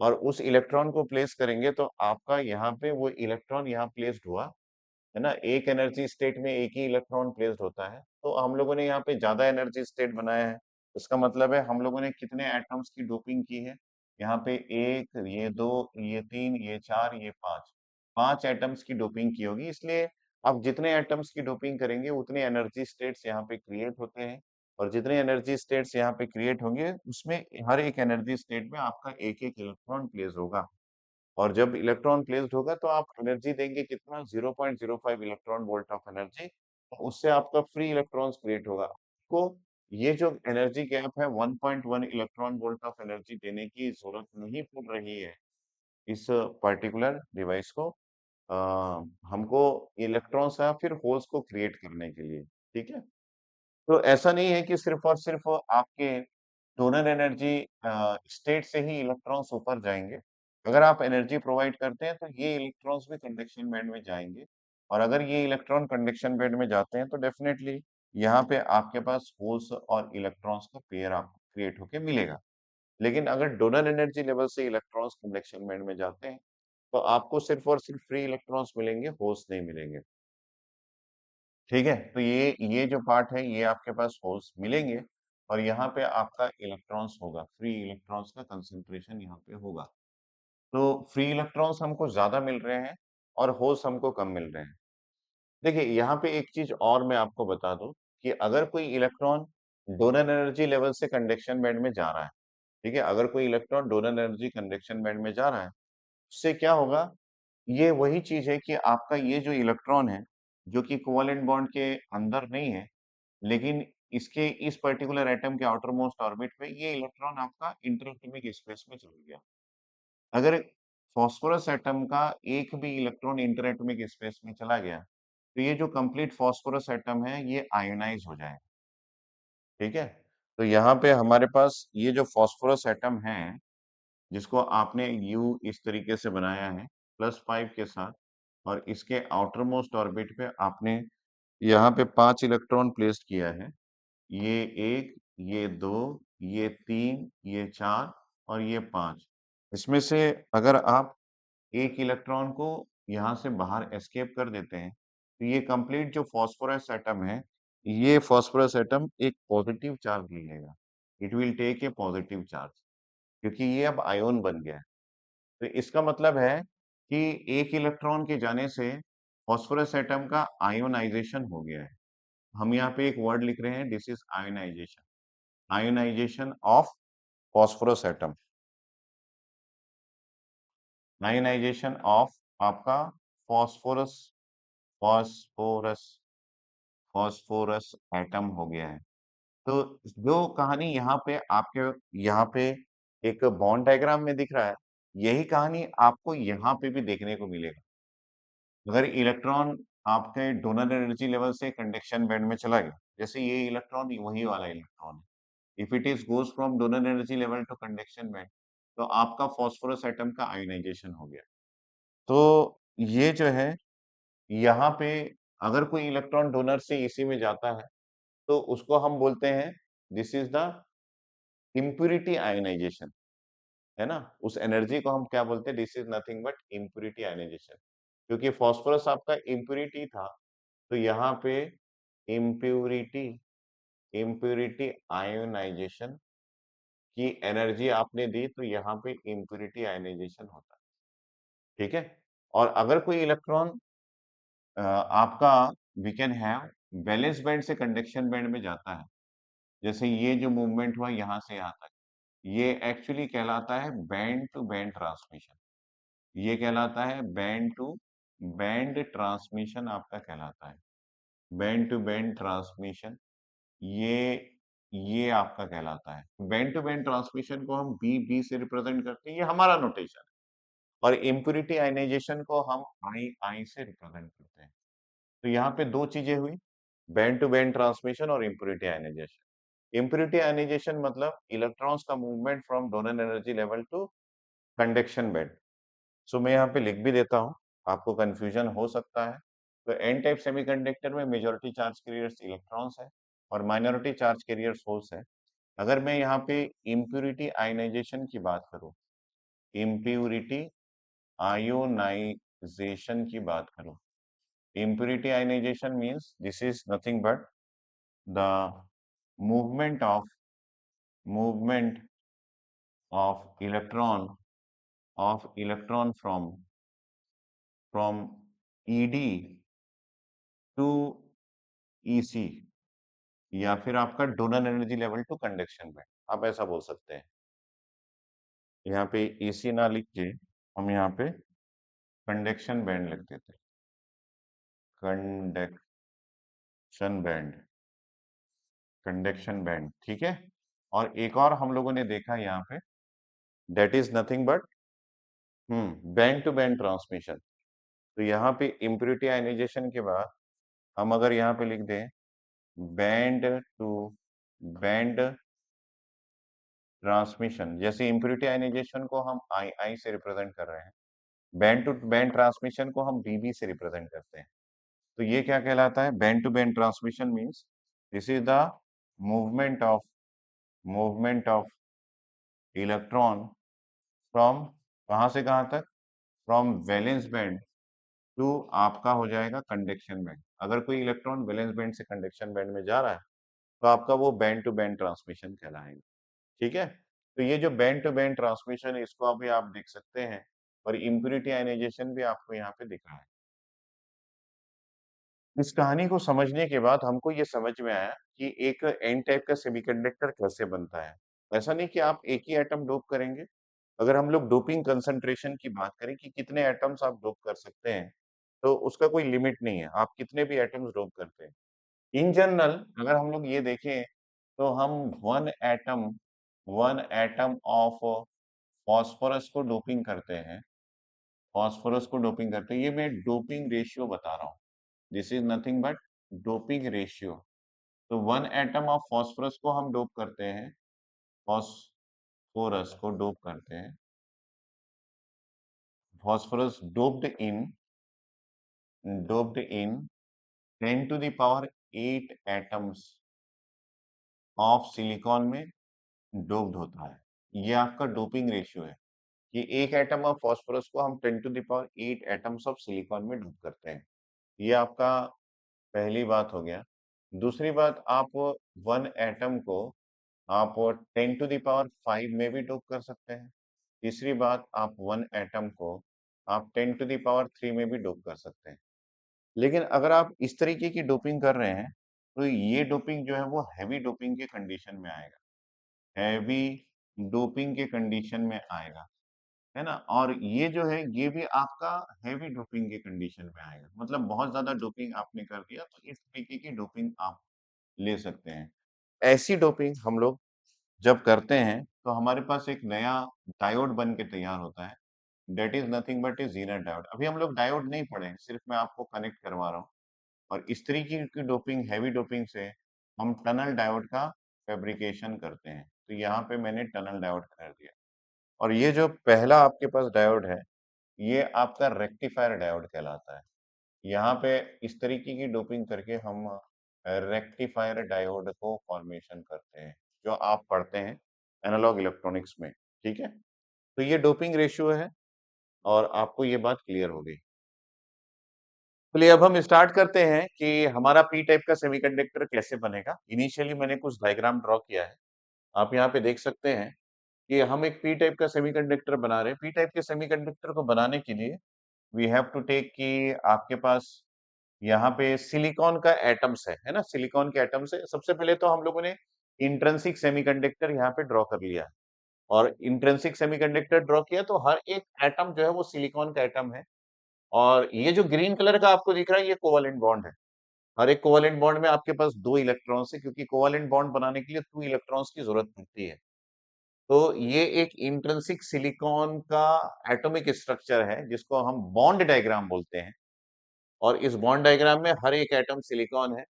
और उस इलेक्ट्रॉन को प्लेस करेंगे तो आपका यहाँ पे वो इलेक्ट्रॉन यहाँ प्लेस्ड हुआ, है ना। एक एनर्जी स्टेट में एक ही इलेक्ट्रॉन प्लेस्ड होता है, तो हम लोगों ने यहाँ पे ज्यादा एनर्जी स्टेट बनाया है। इसका मतलब है हम लोगों ने कितने एटम्स की डोपिंग की है, यहाँ पे एक, ये दो, ये तीन, ये चार, ये पांच, पांच एटम्स की डोपिंग की होगी। इसलिए आप जितने एटम्स की डोपिंग करेंगे उतने एनर्जी स्टेट्स यहाँ पे क्रिएट होते हैं। और जितने एनर्जी स्टेट्स यहाँ पे क्रिएट होंगे उसमें हर एक एनर्जी स्टेट में आपका एक एक इलेक्ट्रॉन प्लेस होगा। और जब इलेक्ट्रॉन प्लेस्ड होगा तो आप एनर्जी देंगे कितना, 0.05 इलेक्ट्रॉन वोल्ट ऑफ एनर्जी। तो उससे आपका फ्री इलेक्ट्रॉन्स क्रिएट होगा। आपको ये जो एनर्जी गैप है 1.1 इलेक्ट्रॉन वोल्ट ऑफ एनर्जी देने की जरूरत नहीं पड़ रही है इस पर्टिकुलर डिवाइस को, अ, हमको इलेक्ट्रॉन्स या फिर होल्स को क्रिएट करने के लिए, ठीक है। तो ऐसा नहीं है कि सिर्फ और सिर्फ आपके डोनर एनर्जी स्टेट से ही इलेक्ट्रॉन्स ऊपर जाएंगे। अगर आप एनर्जी प्रोवाइड करते हैं तो ये इलेक्ट्रॉन्स भी कंडक्शन बैंड में जाएंगे। और अगर ये इलेक्ट्रॉन कंडक्शन बैंड में जाते हैं तो डेफिनेटली यहाँ पे आपके पास होल्स और इलेक्ट्रॉन्स का पेयर आपको क्रिएट होके मिलेगा। लेकिन अगर डोनर एनर्जी लेवल से इलेक्ट्रॉन्स कंडक्शन बैंड में जाते हैं तो आपको सिर्फ और सिर्फ फ्री इलेक्ट्रॉन्स मिलेंगे, होल्स नहीं मिलेंगे। ठीक है, तो ये जो पार्ट है ये आपके पास होल्स मिलेंगे, और यहाँ पे आपका इलेक्ट्रॉन्स होगा, फ्री इलेक्ट्रॉन्स का कंसंट्रेशन यहाँ पे होगा। तो फ्री इलेक्ट्रॉन्स हमको ज्यादा मिल रहे हैं और होल्स हमको कम मिल रहे हैं। देखिए यहाँ पे एक चीज और मैं आपको बता दूं कि अगर कोई इलेक्ट्रॉन डोनर एनर्जी लेवल से कंडक्शन बैंड में जा रहा है, ठीक है, अगर कोई electron donor energy conduction band में जा रहा है, उससे क्या होगा, ये वही चीज है कि आपका ये जो इलेक्ट्रॉन है जो कि कोवेलेंट बॉन्ड के अंदर नहीं है, लेकिन इसके इस पर्टिकुलर एटम के आउटर मोस्ट ऑर्बिट पे ये इलेक्ट्रॉन आपका इंटरएटॉमिक स्पेस में चला गया। अगर फास्फोरस एटम का एक भी इलेक्ट्रॉन इंटरएटॉमिक स्पेस में चला गया तो ये जो कंप्लीट फास्फोरस एटम है ये आयोनाइज हो जाए, ठीक है। तो यहाँ पे हमारे पास ये जो फास्फोरस एटम है जिसको आपने यू इस तरीके से बनाया है +5 के साथ, और इसके आउटर मोस्ट ऑर्बिट पे आपने यहाँ पे 5 इलेक्ट्रॉन प्लेस्ड किया है। ये 1, ये 2, ये 3, ये 4 और ये 5। इसमें से अगर आप एक इलेक्ट्रॉन को यहाँ से बाहर एस्केप कर देते हैं तो ये कंप्लीट जो फास्फोरस एटम है, ये फास्फोरस एटम एक पॉजिटिव चार्ज ले लेगा। It will take a positive charge, क्योंकि ये अब आयोन बन गया है। तो इसका मतलब है कि एक इलेक्ट्रॉन के जाने से फास्फोरस एटम का आयोनाइजेशन हो गया है। हम यहाँ पे एक वर्ड लिख रहे हैं, this is ionization, ionization of phosphorus atom, ionization of आपका फास्फोरस, फास्फोरस फास्फोरस एटम हो गया है। तो जो कहानी यहाँ पे आपके यहाँ पे एक बॉन्ड डायग्राम में दिख रहा है, यही कहानी आपको यहाँ पे भी देखने को मिलेगा। अगर इलेक्ट्रॉन आपके डोनर एनर्जी लेवल से कंडक्शन बैंड में चला गया, जैसे ये इलेक्ट्रॉन वही वाला इलेक्ट्रॉन है, if it is goes from donor energy level to conduction band, तो आपका फास्फोरस एटम का आयोनाइजेशन हो गया। तो ये जो है, यहाँ पे अगर कोई इलेक्ट्रॉन डोनर से इसी में जाता है, तो उसको हम बोलते हैं this is the impurity ionization, है ना? उस एनर्जी को हम क्या बोलते हैं? This is nothing but impurity ionization. क्योंकि फास्फोरस आपका इम्प्यूरिटी था, तो यहाँ पे इम्प्यूरिटी इम्प्यूरिटी आयोनाइजेशन की एनर्जी आपने दी, तो यहाँ पे इम्प्यूरिटी आयोनाइजेशन होता है, ठीक है? और अगर कोई इलेक्ट्रॉन आपका we can have valence band से कंडक्शन बैंड में जाता है, जैसे ये जो मूवमेंट हुआ यहाँ से यहाँ तक, ये एक्चुअली कहलाता है बैंड टू बैंड ट्रांसमिशन। ये कहलाता है बैंड टू बैंड ट्रांसमिशन आपका कहलाता है। बैंड टू बैंड ट्रांसमिशन, ये ये आपका कहलाता है। बैंड टू बैंड ट्रांसमिशन को हम बी से रिप्रेजेंट करते हैं, ये हमारा नोटेशन है। और इम्प्यूरिटी आयनाइजेशन को हम आई से रिप्रेजेंट करते हैं। तो यहाँ पे 2 चीजें हुई, बैंड टू बैंड ट्रांसमिशन और इम्प्यूरिटी आयनाइजेशन। इम्प्यूरिटी आयनाइजेशन मतलब इलेक्ट्रॉन्स का movement from donor energy level to conduction band. So मैं यहाँ पे लिख भी देता हूँ, आपको कंफ्यूजन हो सकता है। तो एन टाइप सेमीकंडक्टर में मेजॉरिटी चार्ज कैरियर्स इलेक्ट्रॉन्स है और माइनॉरिटी चार्ज कैरियर्स होल्स है। अगर मैं यहाँ पे इम्प्यूरिटी आयनाइजेशन की बात करूँ, इम्प्यूरिटी आयोनाइजेशन की बात करूँ, impurity ionization means this is nothing but the movement of movement of electron from ED to EC, या फिर आपका donor energy level to conduction band, आप ऐसा बोल सकते हैं। यहाँ पे EC ना लिख के हम यहाँ पे कंडक्शन बैंड लिख देते हैं, कंडक्शन बैंड, कंडक्शन बैंड, ठीक है। और एक और हम लोगों ने देखा यहाँ पे, that is nothing but band to band transmission. तो यहाँ पे इम्प्यूरिटी आयनाइजेशन के बाद हम अगर यहाँ पे लिख दें बैंड टू बैंड ट्रांसमिशन, जैसे इम्प्यूरिटी आयनाइजेशन को हम आई से रिप्रेजेंट कर रहे हैं, बैंड टू बैंड ट्रांसमिशन को हम बीबी से रिप्रेजेंट करते हैं। तो ये क्या कहलाता है? Band to band transmission means this is the movement of movement of electron from कहाँ से कहाँ तक? फ्रॉम वैलेंस बैंड टू आपका हो जाएगा कंडक्शन बैंड। अगर कोई इलेक्ट्रॉन वैलेंस बैंड से कंडक्शन बैंड में जा रहा है, तो आपका वो बैंड टू बैंड ट्रांसमिशन कहलाएगा, ठीक है। तो ये जो बैंड टू बैंड ट्रांसमिशन है, इसको अभी आप देख सकते हैं, और इम्प्यूरिटी आयनाइजेशन भी आपको यहाँ पे दिख रहा है। इस कहानी को समझने के बाद हमको ये समझ में आया कि एक एन टाइप का सेमीकंडक्टर कैसे बनता है। ऐसा नहीं कि आप एक ही एटम डोप करेंगे। अगर हम लोग डोपिंग कंसंट्रेशन की बात करें कि कितने एटम्स आप डोप कर सकते हैं, तो उसका कोई लिमिट नहीं है, आप कितने भी एटम्स डोप करते हैं। इन जनरल अगर हम लोग ये देखें, तो हम 1 एटम ऑफ फास्फोरस को डोपिंग करते हैं, फास्फोरस को डोपिंग करते हैं। ये मैं डोपिंग रेशियो बता रहा हूँ, this is nothing but doping ratio. तो 1 एटम ऑफ फास्फोरस को हम डोप करते हैं, फास्फोरस को डोप करते हैं, phosphorus doped in 10 to the power 8 atoms of silicon में डोप्ड होता है। ये आपका डोपिंग रेशियो है कि एक एटम ऑफ फास्फोरस को हम 10 to the power 8 atoms of silicon में डोप करते हैं। ये आपका पहली बात हो गया। दूसरी बात, आप 1 एटम को आप 10 टू द पावर 5 में भी डोप कर सकते हैं। तीसरी बात, आप 1 एटम को आप 10 टू द पावर 3 में भी डोप कर सकते हैं। लेकिन अगर आप इस तरीके की डोपिंग कर रहे हैं, तो ये डोपिंग जो है वो हैवी डोपिंग के कंडीशन में आएगा, हैवी डोपिंग के कंडीशन में आएगा, है ना? और ये जो है ये भी आपका हैवी डोपिंग के कंडीशन में आएगा, मतलब बहुत ज़्यादा डोपिंग आपने कर दिया, तो इस तरीके की डोपिंग आप ले सकते हैं। ऐसी डोपिंग हम लोग जब करते हैं, तो हमारे पास एक नया डायोड बन के तैयार होता है, that is nothing but a Zener diode. अभी हम लोग डायोड नहीं पढ़े हैं, सिर्फ मैं आपको कनेक्ट करवा रहा हूँ। और इस तरीके की डोपिंग, हैवी डोपिंग से हम टनल डायोड का फैब्रिकेशन करते हैं। तो यहाँ पे मैंने टनल डायोड कर दिया। और ये जो पहला आपके पास डायोड है, ये आपका रेक्टिफायर डायोड कहलाता है। यहाँ पे इस तरीके की डोपिंग करके हम रेक्टिफायर डायोड को फॉर्मेशन करते हैं, जो आप पढ़ते हैं एनालॉग इलेक्ट्रॉनिक्स में, ठीक है? तो ये डोपिंग रेशियो है और आपको ये बात क्लियर हो गई। चलिए अब हम स्टार्ट करते हैं कि हमारा पी टाइप का सेमीकंडक्टर कैसे बनेगा। इनिशियली मैंने कुछ डायग्राम ड्रॉ किया है। आप यहाँ पे देख सकते हैं कि हम एक पी टाइप का सेमीकंडक्टर बना रहे हैं। पी टाइप के सेमीकंडक्टर को बनाने के लिए वी हैव टू टेक कि आपके पास यहाँ पे सिलिकॉन का एटम्स है ना? सिलिकॉन के एटम्स है। सबसे पहले तो हम लोगों ने इंट्रिंसिक सेमीकंडक्टर यहाँ पे ड्रॉ कर लिया और इंट्रिंसिक सेमीकंडक्टर ड्रॉ किया तो हर एक एटम जो है वो सिलिकॉन का एटम है और ये जो ग्रीन कलर का आपको दिख रहा है ये कोवेलेंट बॉन्ड है। हर एक कोवेलेंट बॉन्ड में आपके पास 2 इलेक्ट्रॉन्स है क्योंकि कोवेलेंट बॉन्ड बनाने के लिए 2 इलेक्ट्रॉन्स की जरूरत पड़ती है। तो ये एक इंट्रिंसिक सिलिकॉन का एटॉमिक स्ट्रक्चर है जिसको हम बॉन्ड डायग्राम बोलते हैं और इस बॉन्ड डायग्राम में हर एक एटम सिलिकॉन है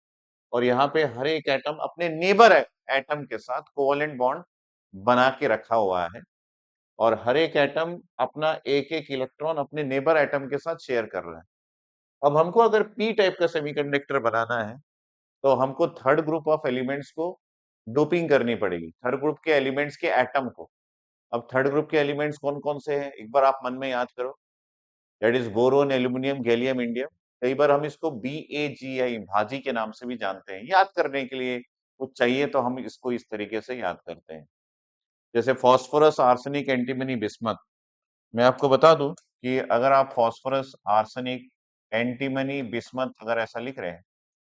और यहाँ पे हर एक एटम अपने नेबर एटम के साथ कोवेलेंट बॉन्ड बना के रखा हुआ है और हर एक एटम अपना एक-एक इलेक्ट्रॉन अपने नेबर एटम के साथ शेयर कर रहा है। अब हमको अगर पी टाइप का सेमीकंडक्टर बनाना है, तो हमको थर्ड ग्रुप ऑफ एलिमेंट्स को डोपिंग करनी पड़ेगी। थर्ड ग्रुप के एलिमेंट्स के एटम को। अब थर्ड ग्रुप के एलिमेंट्स कौन-कौन से हैं? एक बार आप मन में याद करो। That is boron, aluminium, gallium, indium. कई बार हम इसको BAGI भाजी के नाम से भी जानते हैं। याद करने के लिए कुछ चाहिए तो हम इसको इस तरीके से याद करते हैं। जैसे फास्फोरस, आर्सेनिक, एंटीमनी, बिस्मथ। मैं आपको बता दूं कि अगर आप फास्फोरस, आर्सेनिक, एंटीमनी, बिस्मथ अगर ऐसा लिख रहे हैं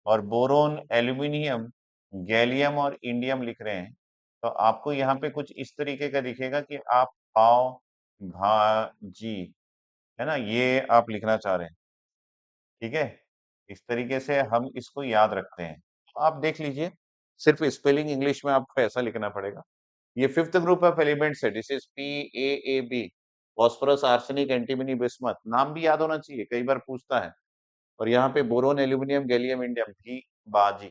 और बोरोन, एल्यूमिनियम, गैलियम और इंडियम लिख रहे हैं, तो आपको यहाँ पे कुछ इस तरीके का दिखेगा कि आप पाव भाजी, है ना? ये आप लिखना चाह रहे हैं, ठीक है? इस तरीके से हम इसको याद रखते हैं। तो आप देख लीजिए, सिर्फ स्पेलिंग इंग्लिश में आपको ऐसा लिखना पड़ेगा। ये फिफ्थ ग्रुप ऑफ एलिमेंट्स है, this is PAAB, phosphorus, arsenic, antimony, bismuth. नाम भी याद होना चाहिए, कई बार पूछता है। और यहाँ पे बोरोन, एल्यूमिनियम, गैलियम, इंडियम भी बाजी।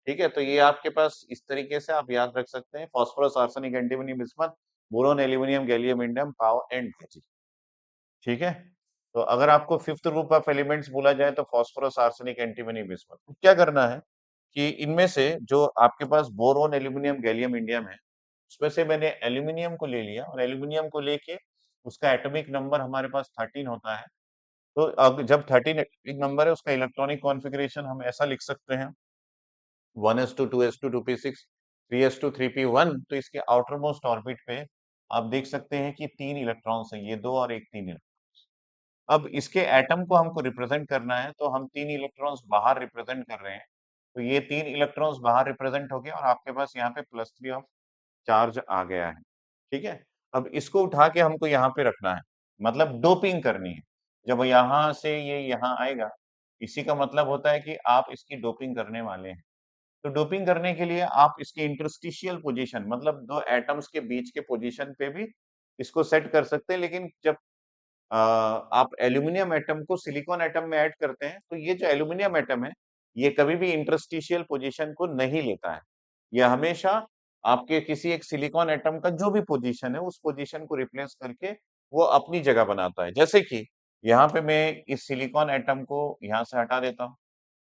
ठीक है, तो ये आपके पास इस तरीके से आप याद रख सकते हैं, phosphorus, arsenic, antimony, bismuth, boron, aluminium, gallium, indium, pav and बाजी। ठीक है, तो अगर आपको फिफ्थ ग्रुप ऑफ एलिमेंट्स बोला जाए तो फास्फोरस, आर्सेनिक, एंटीमनी, बिस्मथ। तो क्या करना है कि इनमें से जो आपके पास बोरोन, एल्यूमिनियम, गैलियम, इंडियम है, उसमें से मैंने एल्यूमिनियम को ले लिया और एल्यूमिनियम को लेके उसका एटॉमिक नंबर हमारे पास 13 होता है। तो अब जब 13 एटॉमिक नंबर है उसका इलेक्ट्रॉनिक कॉन्फ़िगरेशन हम ऐसा लिख सकते हैं 1s2 2s2 2p6 3s2 3p1। तो इसके आउटर मोस्ट ऑर्बिट पे आप देख सकते हैं कि 3 इलेक्ट्रॉन्स हैं, ये 2 और एक 3 है। अब इसके एटम को हमको रिप्रेजेंट करना है तो हम 3 इलेक्ट्रॉन्स बाहर रिप्रेजेंट कर रहे हैं। तो ये 3 इलेक्ट्रॉन्स बाहर रिप्रेजेंट हो गए और आपके पास यहाँ पे +3 ऑफ चार्ज आ गया है। ठीक है? अब इसको उठा के हमको यहाँ पे रखना है, मतलब डोपिंग करनी है। जब यहाँ से ये यहाँ आएगा, इसी का मतलब होता है कि आप इसकी डोपिंग करने वाले हैं। तो डोपिंग करने के लिए आप इसकी इंटरस्टिशियल पोज़ीशन मतलब 2 एटम्स के बीच के पोज़ीशन पे भी इसको सेट कर सकते हैं, लेकिन जब आप एल्यूमीनियम एटम को सिलिकॉन एटम में ऐड करते हैं, तो ये जो एल्यूमीनियम एटम है, ये कभी भी इंटरस्टिशियल पोज़ीशन को नहीं लेता है। ये हमेशा आपके किसी एक सिलिकॉन एटम का जो भी पोज़ीशन है, उस पोज़ीशन को रिप्लेस करके वो अपनी जगह बनाता है। जैसे कि यहाँ पे मैं इस सिलिकॉन एटम को यहाँ से हटा देता हूँ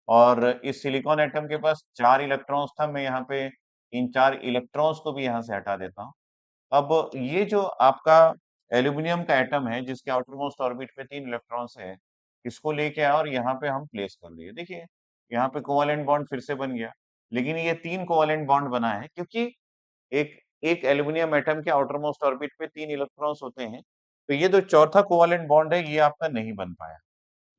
और इस सिलिकॉन एटम के पास 4 इलेक्ट्रॉन्स था, मैं यहाँ पे इन 4 इलेक्ट्रॉन्स को भी यहाँ से हटा देता हूँ। अब ये जो आपका एल्यूमीनियम का एटम है जिसके आउटर मोस्ट ऑर्बिट पे 3 इलेक्ट्रॉन्स हैं, इसको लेके आए और यहाँ पे हम प्लेस कर दिए। देखिए, यहाँ पे कोवेलेंट बॉन्ड फिर से बन गया, लेकिन ये 3 कोवेलेंट बॉन्ड बना है क्योंकि एक एक एल्यूमीनियम एटम के आउटर मोस्ट ऑर्बिट पे 3 इलेक्ट्रॉन्स होते हैं, तो ये जो चौथा कोवेलेंट बॉन्ड है ये आपका नहीं बन पाया।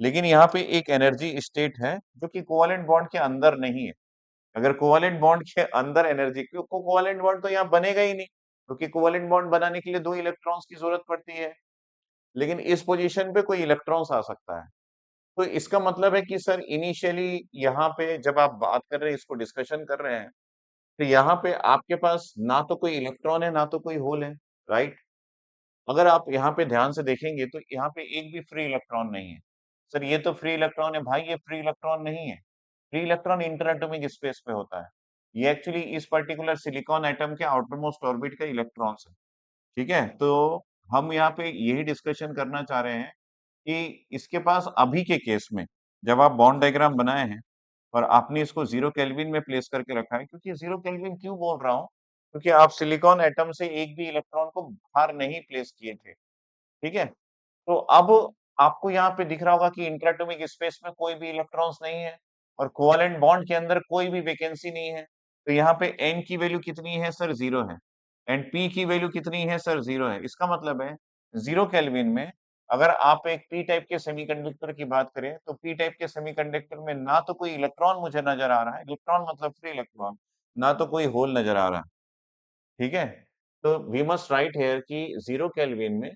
लेकिन यहाँ पे एक एनर्जी स्टेट है जो कि कोवेलेंट बॉन्ड के अंदर नहीं है। अगर कोवेलेंट बॉन्ड के अंदर एनर्जी क्यों कोवेलेंट बॉन्ड तो यहाँ बनेगा ही नहीं, क्योंकि कोवेलेंट बॉन्ड बनाने के लिए 2 इलेक्ट्रॉन्स की ज़रूरत पड़ती है। लेकिन इस पोज़ीशन पे कोई इलेक्ट्रॉन्स आ सकता है। तो इसका मतलब है कि सर इनिशियली यहाँ पे जब आप बात कर रहे हैं, इसको डिस्कशन कर रहे हैं, तो यहाँ पे आपके पास ना तो कोई इलेक्ट्रॉन है, ना तो कोई होल है, राइट? अगर आप यहाँ पे ध्यान से देखेंगे तो यहाँ पे एक भी फ्री इलेक्ट्रॉन नहीं है। सर ये तो फ्री इलेक्ट्रॉन है, भाई ये फ्री इलेक्ट्रॉन नहीं है। Free electron inter atomic space पे होता है। ये एक्चुअली इस पर्टिकुलर सिलिकॉन एटम के आउटर मोस्ट ऑर्बिट का इलेक्ट्रॉन्स है। ठीक है? तो हम यहाँ पे यही डिस्कशन करना चाह रहे हैं कि इसके पास अभी के केस में जब आप बॉन्ड डायग्राम बनाए हैं और आपने इसको 0 केल्विन में प्लेस करके रखा है, क्योंकि 0 केल्विन क्यों बोल रहा हूँ? क्योंकि आप सिलिकॉन एटम से एक भी इलेक्ट्रॉन को बाहर नहीं प्लेस किए थे, ठीक है? तो अब आपको यहाँ पे दिख रहा होगा कि इंट्राटॉमिक स्पेस में कोई भी इलेक्ट्रॉन्स नहीं है और कोवेलेंट बॉन्ड के अंदर कोई भी वैकेंसी नहीं है। तो यहाँ पे n की वैल्यू कितनी है सर? 0 है। एंड p की वैल्यू कितनी है सर? 0 है। इसका मतलब है 0 केल्विन में अगर आप एक p टाइप के सेमीकंडक्टर की बात करें तो p टाइप के सेमीकंडक्टर में ना तो कोई इलेक्ट्रॉन मुझे नजर आ रहा है, इलेक्ट्रॉन मतलब फ्री इलेक्ट्रॉन, ना तो कोई होल नजर आ रहा है, ठीक है? तो वी मस्ट राइट हियर कि 0 केल्विन में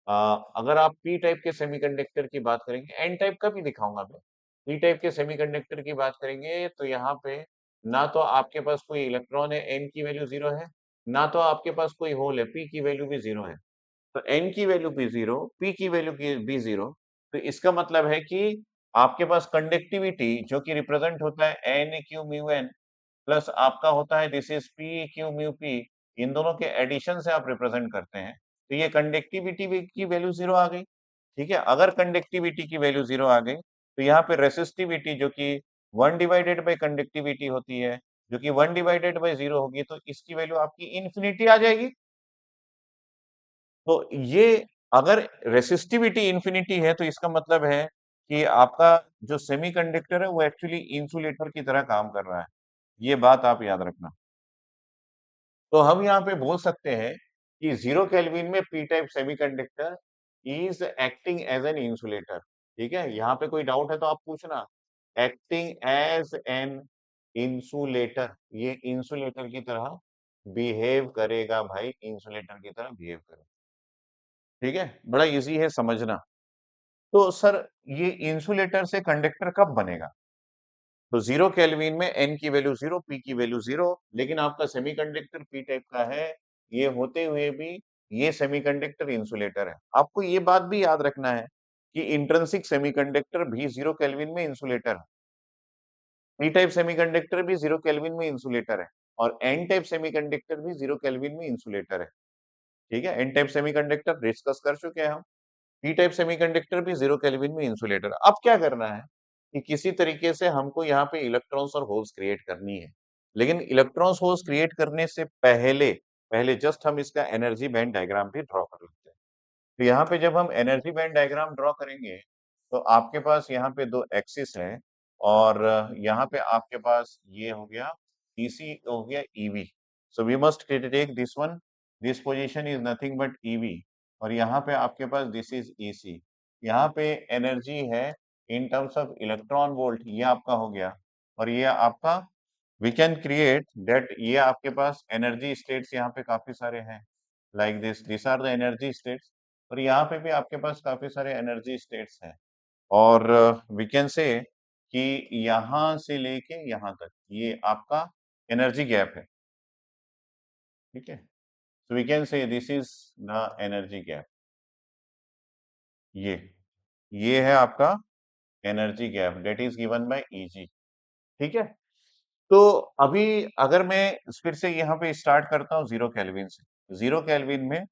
अ, अगर आप पी टाइप के सेमीकंडक्टर की बात करेंगे, एन टाइप का भी दिखाऊंगा मैं, पी टाइप के सेमीकंडक्टर की बात करेंगे तो यहाँ पे ना तो आपके पास कोई इलेक्ट्रॉन है, एन की वैल्यू 0 है, ना तो आपके पास कोई होल है, पी की वैल्यू भी 0 है। तो एन की वैल्यू भी 0, पी की वैल्यू भी 0, तो इसका मतलब है कि आपके पास कंडक्टिविटी जो कि रिप्रेजेंट होता है N Q mu N plus आपका होता है this is P Q mu P, इन दोनों के एडिशन से आप रिप्रेजेंट करते हैं, तो ये कंडक्टिविटी की वैल्यू 0 आ गई, ठीक है? अगर कंडक्टिविटी की वैल्यू 0 आ गई तो यहाँ पे रेसिस्टिविटी जो कि 1 डिवाइडेड बाय कंडक्टिविटी होती है, जो कि 1 डिवाइडेड बाय 0 होगी, तो इसकी वैल्यू आपकी इन्फिनिटी आ जाएगी। तो ये अगर रेसिस्टिविटी इन्फिनिटी है तो इसका मतलब है कि आपका जो सेमीकंडक्टर है वो एक्चुअली इंसुलेटर की तरह काम कर रहा है। ये बात आप याद रखना। तो हम यहाँ पे बोल सकते हैं कि 0 केल्विन में p type semiconductor is acting as an insulator, ठीक है? यहाँ पे कोई डाउट है तो आप पूछना। एक्टिंग एज एन इंसुलेटर, ये इंसुलेटर की तरह बिहेव करेगा भाई, इंसुलेटर की तरह बिहेव करेगा, ठीक है? बड़ा इजी है समझना। तो सर ये इंसुलेटर से कंडक्टर कब बनेगा? तो 0 केल्विन में n की वैल्यू 0, p की वैल्यू 0, लेकिन आपका सेमीकंडक्टर p टाइप का है, ये होते हुए भी ये सेमीकंडक्टर इंसुलेटर है। आपको ये बात भी याद रखना है कि इंट्रिंसिक सेमीकंडक्टर भी 0 केल्विन में इंसुलेटर है। p टाइप सेमीकंडक्टर भी 0 केल्विन में इंसुलेटर है और n टाइप सेमीकंडक्टर भी 0 केल्विन में इंसुलेटर है। ठीक है? n टाइप सेमीकंडक्टर डिस्कस कर चुके हैं हम। पी टाइप सेमीकंडक्टर भी 0 केल्विन में इंसुलेटर। अब क्या करना है कि किसी तरीके से हमको यहाँ पे इलेक्ट्रॉन्स और होल्स क्रिएट करनी है। लेकिन इलेक्ट्रॉन्स होल्स क्रिएट करने से पहले पहले जस्ट हम इसका एनर्जी बैंड डायग्राम भी ड्रॉ कर लेते हैं। तो यहाँ पे जब हम एनर्जी बैंड डायग्राम ड्रॉ करेंगे तो आपके पास यहाँ पे दो एक्सिस है और यहाँ पे आपके पास ये हो गया ईसी हो गया EV. So we must take this one, this position is nothing but EV और यहाँ पे आपके पास दिस इज ईसी। यहाँ पे एनर्जी है in terms of electron volt, ये आपका हो गया और ये आपका वी कैन क्रिएट दैट, ये आपके पास एनर्जी स्टेट्स यहाँ पे काफी सारे हैं like this are the energy states और यहाँ पे भी आपके पास काफी सारे एनर्जी स्टेट्स हैं और वी कैन से कि यहाँ से लेके यहाँ तक ये आपका एनर्जी गैप है, ठीक है? So we can say this is the energy gap, ये ये है आपका energy gap that is given by EG, ठीक है? तो अभी अगर मैं फिर से यहाँ पे स्टार्ट करता हूँ 0 केल्विन से। 0 केल्विन में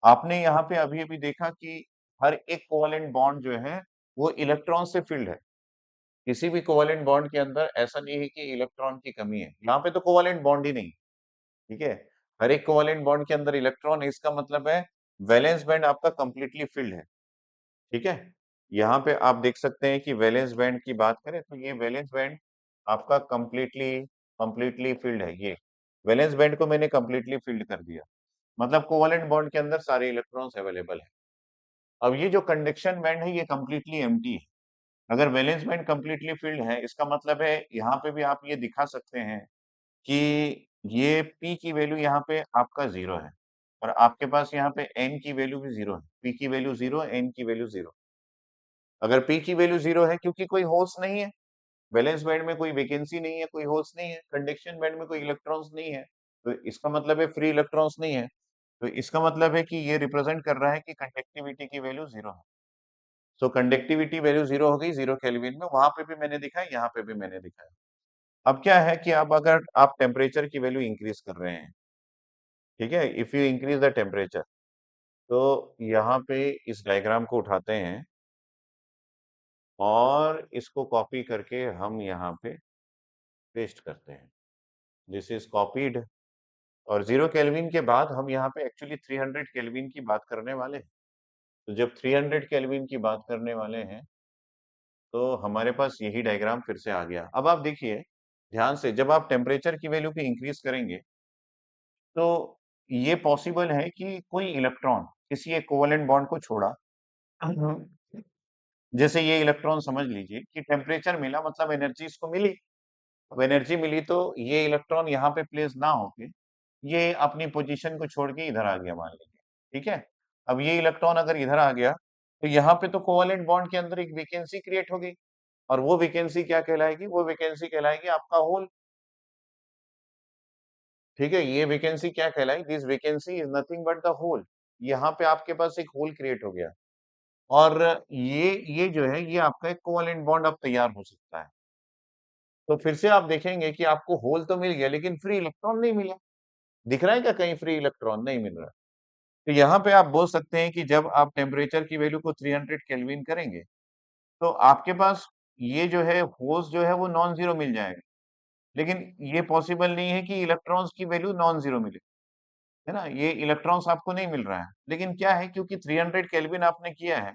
आपने यहाँ पे अभी-अभी देखा कि हर एक कोवेलेंट बॉन्ड जो है वो इलेक्ट्रॉन से फिल्ड है। किसी भी कोवेलेंट बॉन्ड के अंदर ऐसा नहीं है कि इलेक्ट्रॉन की कमी है। यहाँ पे तो कोवेलेंट बॉन्ड ही नहीं, ठीक है? हर एक कोवेलेंट बॉन्ड के अंदर इलेक्ट्रॉन है, इसका मतलब है वैलेंस बैंड आपका कंप्लीटली फिल्ड है, ठीक है? यहाँ पे आप देख सकते हैं कि वैलेंस बैंड की बात करें तो ये वैलेंस बैंड आपका कंप्लीटली कंप्लीटली फिल्ड है ये। वैलेंस बैंड को मैंने कंप्लीटली फिल्ड कर दिया। मतलब कोवेलेंट बॉन्ड के अंदर सारे इलेक्ट्रॉन्स अवेलेबल हैं। अब ये जो कंडक्शन बैंड है ये कंप्लीटली एम्प्टी है। अगर वैलेंस बैंड कंप्लीटली फिल्ड है इसका मतलब है यहाँ पे भी आप ये दिखा सकते हैं कि ये p की वैल्यू यहाँ पे आपका 0 है और आपके पास यहाँ पे n की वैल्यू भी 0 है। p की वैल्यू 0, n की वैल्यू 0। अगर p की वैल्यू 0 है क्योंकि कोई होल्स नहीं है, वैलेंस बैंड में कोई वैकेंसी नहीं है, कोई होल्स नहीं है, कंडक्शन बैंड में कोई इलेक्ट्रॉन्स नहीं है, तो इसका मतलब है फ्री इलेक्ट्रॉन्स नहीं है। तो इसका मतलब है कि ये रिप्रेजेंट कर रहा है कि कंडक्टिविटी की वैल्यू 0 है। सो कंडक्टिविटी वैल्यू 0 हो गई 0 केल्विन में, वहां पे भी मैंने दिखाया, यहाँ पे भी मैंने दिखाया। अब क्या है कि अब अगर आप टेम्परेचर की वैल्यू इंक्रीज कर रहे हैं, ठीक है? If you increase the temperature तो यहाँ पे इस डायग्राम को उठाते हैं और इसको कॉपी करके हम यहाँ पे पेस्ट करते हैं। दिस इज कॉपीड और 0 केल्विन के बाद हम यहाँ पे एक्चुअली 300 केल्विन की बात करने वाले हैं। तो जब 300 केल्विन की बात करने वाले हैं तो हमारे पास यही डायग्राम फिर से आ गया। अब आप देखिए ध्यान से, जब आप टेम्परेचर की वैल्यू को इंक्रीज करेंगे तो ये पॉसिबल है कि कोई इलेक्ट्रॉन किसी एक कोवेलेंट बॉन्ड को छोड़ा। जैसे ये इलेक्ट्रॉन समझ लीजिए कि टेम्परेचर मिला मतलब एनर्जी इसको मिली। अब एनर्जी मिली तो ये इलेक्ट्रॉन यहाँ पे प्लेस ना होके ये अपनी पोजीशन को छोड़ के इधर आ गया मान लीजिए, ठीक है। अब ये इलेक्ट्रॉन अगर इधर आ गया तो यहाँ पे तो कोवेलेंट बॉन्ड के अंदर एक वैकेंसी क्रिएट हो गई और वो वैकेंसी क्या कहलाएगी? वो वैकेंसी कहलाएगी आपका होल। ठीक है, ये वैकेंसी क्या कहलाएगी? This vacancy is nothing but the hole. यहाँ पे आपके पास एक होल क्रिएट हो गया और ये जो है ये आपका एक कोवेलेंट बॉन्ड अब तैयार हो सकता है। तो फिर से आप देखेंगे कि आपको होल तो मिल गया लेकिन फ्री इलेक्ट्रॉन नहीं मिला। दिख रहा है क्या कहीं फ्री इलेक्ट्रॉन? नहीं मिल रहा। तो यहाँ पे आप बोल सकते हैं कि जब आप टेम्परेचर की वैल्यू को 300 केल्विन करेंगे तो आपके पास ये जो है होल्स जो है वो नॉन जीरो मिल जाएगा। लेकिन ये पॉसिबल नहीं है कि इलेक्ट्रॉन्स की वैल्यू नॉन जीरो मिले, है ना? ये इलेक्ट्रॉन्स आपको नहीं मिल रहा है। लेकिन क्या है, क्योंकि 300 केल्विन आपने किया है,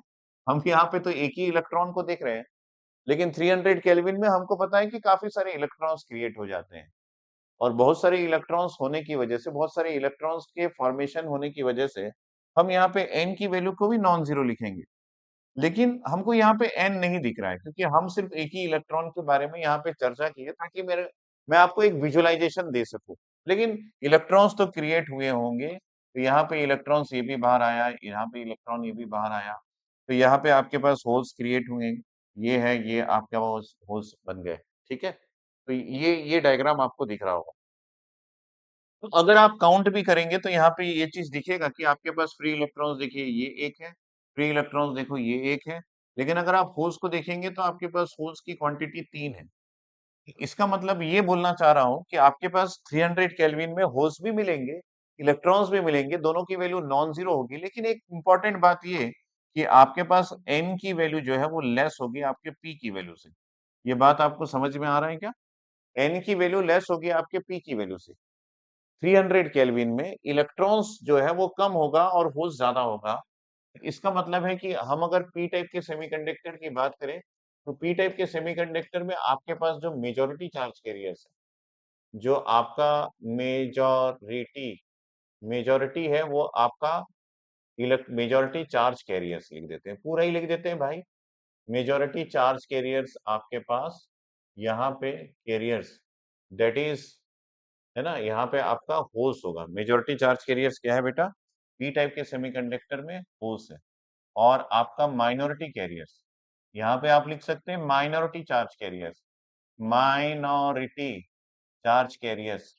हम यहाँ पे तो एक ही इलेक्ट्रॉन को देख रहे हैं। लेकिन 300 केल्विन में हमको पता है कि काफी सारे इलेक्ट्रॉन्स क्रिएट हो जाते हैं और बहुत सारे इलेक्ट्रॉन्स होने की वजह से, बहुत सारे इलेक्ट्रॉन्स के फॉर्मेशन होने की वजह से हम यहाँ पे n की वैल्यू को भी नॉन जीरो लिखेंगे। लेकिन हमको यहाँ पे n नहीं दिख रहा है क्योंकि हम सिर्फ एक ही इलेक्ट्रॉन के बारे में यहाँ पे चर्चा की है ताकि मेरे मैं आपको एक विजुअलाइजेशन दे सकूं। लेकिन इलेक्ट्रॉन्स तो क्रिएट हुए होंगे, तो यहाँ पे इलेक्ट्रॉन्स ये भी बाहर आया, यहाँ पे इलेक्ट्रॉन ये भी बाहर आया, तो यहाँ पे आपके पास होल्स क्रिएट हुए, ये है, ये आपके पास होल्स बन गए। ठीक है, तो ये डायग्राम आपको दिख रहा होगा। तो अगर आप काउंट भी करेंगे तो यहाँ पे ये चीज दिखेगा कि आपके पास फ्री इलेक्ट्रॉन्स देखिए ये एक है, फ्री इलेक्ट्रॉन्स देखो ये एक है। लेकिन अगर आप होल्स को देखेंगे तो आपके पास होल्स की क्वांटिटी 3 है। इसका मतलब ये बोलना चाह रहा हूँ कि आपके पास 300 केल्विन में होल्स भी मिलेंगे, इलेक्ट्रॉन्स भी मिलेंगे, दोनों की वैल्यू नॉन जीरो होगी। लेकिन एक इंपॉर्टेंट बात ये कि आपके पास n की वैल्यू जो है वो लेस होगी आपके p की वैल्यू से। ये बात आपको समझ में आ रहा है क्या? n की वैल्यू लेस होगी आपके p की वैल्यू से। 300 केल्विन में इलेक्ट्रॉन्स जो है वो कम होगा और होल्स ज्यादा होगा। इसका मतलब है कि हम अगर पी टाइप के सेमीकंडक्टर की बात करें तो पी टाइप के सेमीकंडक्टर में आपके पास जो मेजॉरिटी चार्ज कैरियर्स है, जो आपका मेजॉरिटी मेजॉरिटी है वो आपका मेजॉरिटी चार्ज कैरियर्स लिख देते हैं, पूरा ही लिख देते हैं भाई। मेजॉरिटी चार्ज कैरियर्स आपके पास यहाँ पे कैरियर्स, दैट इज, है ना, यहाँ पे आपका होल्स होगा। मेजॉरिटी चार्ज कैरियर्स क्या है बेटा? पी टाइप के सेमीकंडक्टर में होल्स है। और आपका माइनॉरिटी कैरियर्स, यहाँ पे आप लिख सकते हैं minority charge carriers, minority charge carriers,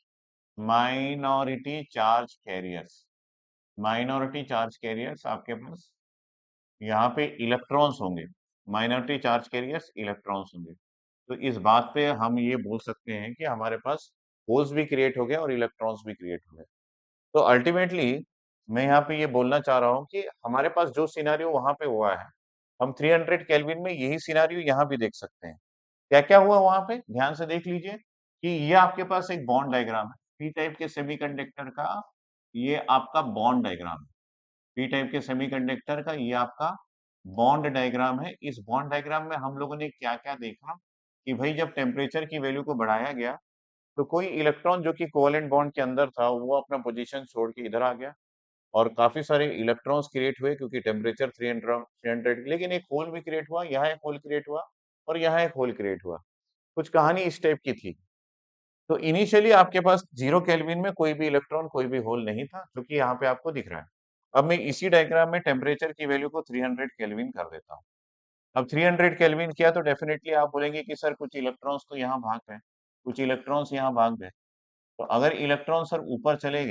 minority charge carriers, minority charge carriers आपके पास यहाँ पे इलेक्ट्रॉन्स होंगे। माइनॉरिटी चार्ज कैरियर्स इलेक्ट्रॉन्स होंगे। तो इस बात पे हम ये बोल सकते हैं कि हमारे पास होल्स भी क्रिएट हो गए और इलेक्ट्रॉन्स भी क्रिएट हो गए। तो अल्टीमेटली मैं यहाँ पे ये बोलना चाह रहा हूँ कि हमारे पास जो सिनेरियो वहां पे हुआ है, हम 300 केल्विन में यही सिनेरियो यहाँ भी देख सकते हैं। क्या क्या हुआ वहां पे, ध्यान से देख लीजिए कि ये आपके पास एक बॉन्ड डायग्राम है पी टाइप के सेमीकंडक्टर का। ये आपका बॉन्ड डायग्राम है पी टाइप के सेमीकंडक्टर का, ये आपका बॉन्ड डायग्राम है। इस बॉन्ड डायग्राम में हम लोगों ने क्या क्या देखा कि भाई जब टेम्परेचर की वैल्यू को बढ़ाया गया तो कोई इलेक्ट्रॉन जो कि कोवेलेंट बॉन्ड के अंदर था वो अपना पोजीशन छोड़ के इधर आ गया और काफी सारे इलेक्ट्रॉन्स क्रिएट हुए क्योंकि टेम्परेचर 300, लेकिन एक होल भी क्रिएट हुआ, यहाँ एक होल क्रिएट हुआ और यहाँ एक होल क्रिएट हुआ। कुछ कहानी इस टाइप की थी। तो इनिशियली आपके पास 0 केल्विन में कोई भी इलेक्ट्रॉन कोई भी होल नहीं था जो कि यहाँ पे आपको दिख रहा है। अब मैं इसी डायग्राम में टेम्परेचर की वैल्यू को 300 केल्विन कर देता हूँ। अब 300 केल्विन किया तो डेफिनेटली आप बोलेंगे कि सर कुछ इलेक्ट्रॉन्स तो यहाँ भाग गए, कुछ इलेक्ट्रॉन्स यहाँ भाग गए। तो अगर इलेक्ट्रॉन सर ऊपर चले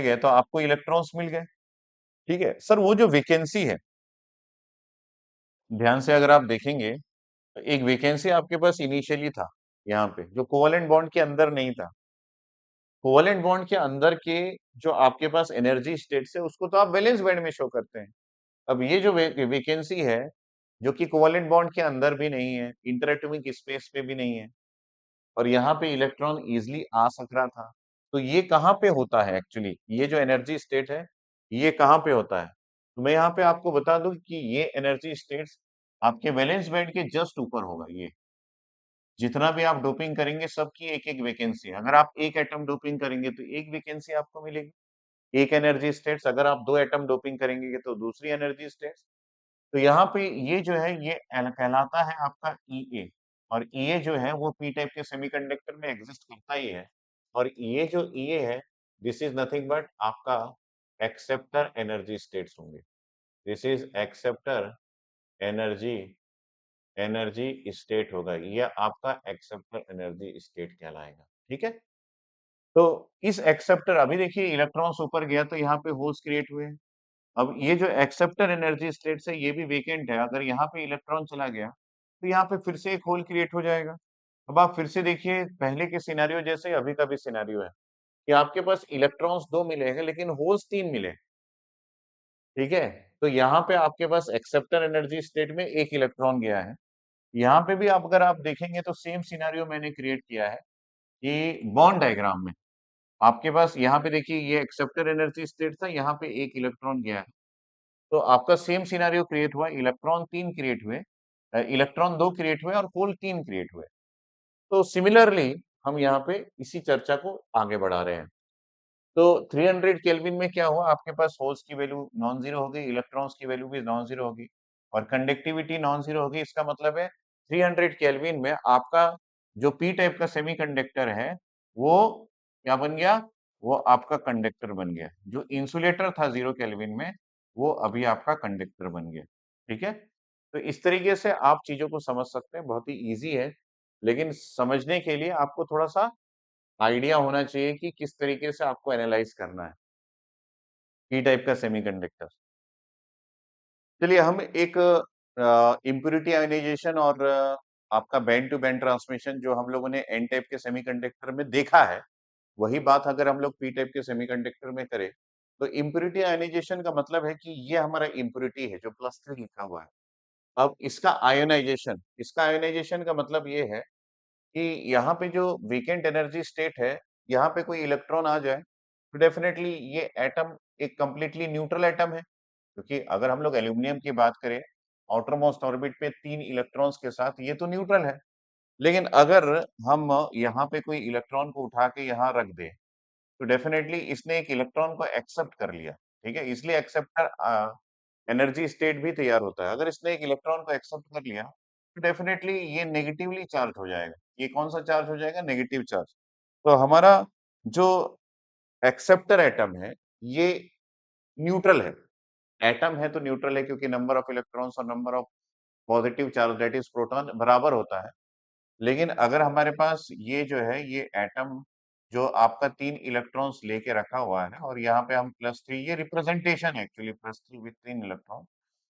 गए तो आपको इलेक्ट्रॉन्स मिल गए। ठीक है सर, वो जो वैकेंसी है, ध्यान से अगर आप देखेंगे तो एक वैकेंसी आपके पास इनिशियली था यहाँ पे जो कोवेलेंट बॉन्ड के अंदर नहीं था। कोवेलेंट बॉन्ड के अंदर के जो आपके पास एनर्जी स्टेट्स है उसको तो आप वैलेंस बैंड में शो करते हैं। अब ये जो वैकेंसी है, जो कि कोवेलेंट बॉन्ड के अंदर भी नहीं है, इंटरएटॉमिक स्पेस पे भी नहीं है और यहाँ पे इलेक्ट्रॉन ईज़िली आ सक रहा था। तो ये कहाँ पे होता है एक्चुअली? ये जो एनर्जी स्टेट है, ये कहाँ पे होता है? तो मैं यहाँ पे आपको बता दूँ कि ये एनर्जी स्टेट्स आपके वैलेंस बैंड के जस्ट ऊपर होगा ये। जितना भी आप डोपिंग करेंगे सबकी एक-एक वैकेंसी है। अगर आप 1 एटम डोपिंग करेंगे तो 1 वैकेंसी आपको मिलेगी। 1 एनर्जी स्टेट्स अगर आप 2 एटम डोपिंग करेंगे तो दूसरी एनर्जी स्टेट्स। तो यहाँ पे ये जो है ये कहलाता है आपका ईए और ईए जो है वो पी टाइप के सेमीकंडक्टर में एग्जिस्ट करता ही है और ये जो ईए है दिस इज नथिंग बट आपका एक्सेप्टर एनर्जी स्टेट्स होंगे। This is acceptor energy energy state होगा, ये आपका एक्सेप्टर एनर्जी स्टेट कहलाएगा। ठीक है, तो इस एक्सेप्टर अभी देखिए इलेक्ट्रॉन्स ऊपर गया तो यहाँ पे होल्स क्रिएट हुए हैं। अब ये जो एक्सेप्टर एनर्जी स्टेट्स है ये भी वेकेंट है, अगर यहाँ पे इलेक्ट्रॉन चला गया तो यहाँ पे फिर से एक होल क्रिएट हो जाएगा। अब आप फिर से देखिए पहले के सिनेरियो जैसे अभी का भी सिनेरियो है कि आपके पास इलेक्ट्रॉन्स 2 मिले हैं लेकिन होल्स 3 मिले। ठीक है, तो यहाँ पे आपके पास एक्सेप्टर एनर्जी स्टेट में एक इलेक्ट्रॉन गया है। यहाँ पे भी आप अगर आप देखेंगे तो सेम सिनेरियो मैंने क्रिएट किया है कि बॉन्ड डायग्राम में आपके पास यहाँ पे देखिए ये एक्सेप्टर एनर्जी स्टेट था, यहाँ पे एक इलेक्ट्रॉन गया है। तो आपका सेम सिनेरियो क्रिएट हुआ, इलेक्ट्रॉन 3 क्रिएट हुए, इलेक्ट्रॉन 2 क्रिएट हुए और होल 3 क्रिएट हुए। तो सिमिलरली हम यहाँ पे इसी चर्चा को आगे बढ़ा रहे हैं। तो 300 केल्विन में क्या हुआ, आपके पास होल्स की वैल्यू नॉन जीरो हो गई, इलेक्ट्रॉन्स की वैल्यू भी नॉन जीरो होगी और कंडक्टिविटी नॉन जीरो होगी। इसका मतलब है 300 केल्विन में आपका जो पी टाइप का सेमीकंडक्टर है वो क्या बन गया, वो आपका कंडक्टर बन गया। जो इंसुलेटर था 0 केल्विन में वो अभी आपका कंडक्टर बन गया। ठीक है, तो इस तरीके से आप चीजों को समझ सकते हैं, बहुत ही इजी है, लेकिन समझने के लिए आपको थोड़ा सा आइडिया होना चाहिए कि किस तरीके से आपको एनालाइज करना है पी टाइप का सेमीकंडक्टर। चलिए हम एक इम्प्यूरिटी आयोनाइजेशन और आपका बैंड टू बैंड ट्रांसमिशन जो हम लोगों ने एन टाइप के सेमीकंडक्टर में देखा है, वही बात अगर हम लोग पी टाइप के सेमीकंडक्टर में करें, तो इम्प्यूरिटी आयोनाइजेशन का मतलब है कि ये हमारा इम्प्यूरिटी है जो +3 लिखा हुआ है। अब इसका आयोनाइजेशन का मतलब ये है कि यहाँ पे जो वीकेंट एनर्जी स्टेट है, यहाँ पे कोई इलेक्ट्रॉन आ जाए, तो डेफिनेटली ये एटम एक कंप्लीटली न्यूट्रल एटम है। क्योंकि अगर हम लोग एल्यूमीनियम की बात करें, आउटर मोस्ट ऑर्बिट पे 3 इलेक्ट्रॉन्स के साथ ये तो न्यूट्रल है। लेकिन अगर हम यहाँ पे कोई इलेक्ट्रॉन को उठा के यहाँ रख दें, तो डेफिनेटली इसने एक इलेक्ट्रॉन को एक्सेप्ट कर लिया। ठीक है? इसलिए एक्सेप्टर एनर्जी स्टेट भी तैयार होता है। अगर इसने एक इलेक्ट्रॉन को एक्सेप्ट कर लिया, तो डेफिनेटली ये नेगेटिवली चार्ज हो जाएगा। ये कौन-सा चार्ज हो जाएगा? Negative charge. तो हमारा जो एक्सेप्टर एटम है, ये न्यूट्रल है। एटम है तो न्यूट्रल है क्योंकि नंबर ऑफ इलेक्ट्रॉन्स और number of positive charge that is proton बराबर होता है। लेकिन अगर हमारे पास ये जो है ये एटम जो आपका 3 इलेक्ट्रॉन्स लेके रखा हुआ है और यहाँ पे हम +3 ये रिप्रेजेंटेशन है एक्चुअली +3 विथ 3 इलेक्ट्रॉन।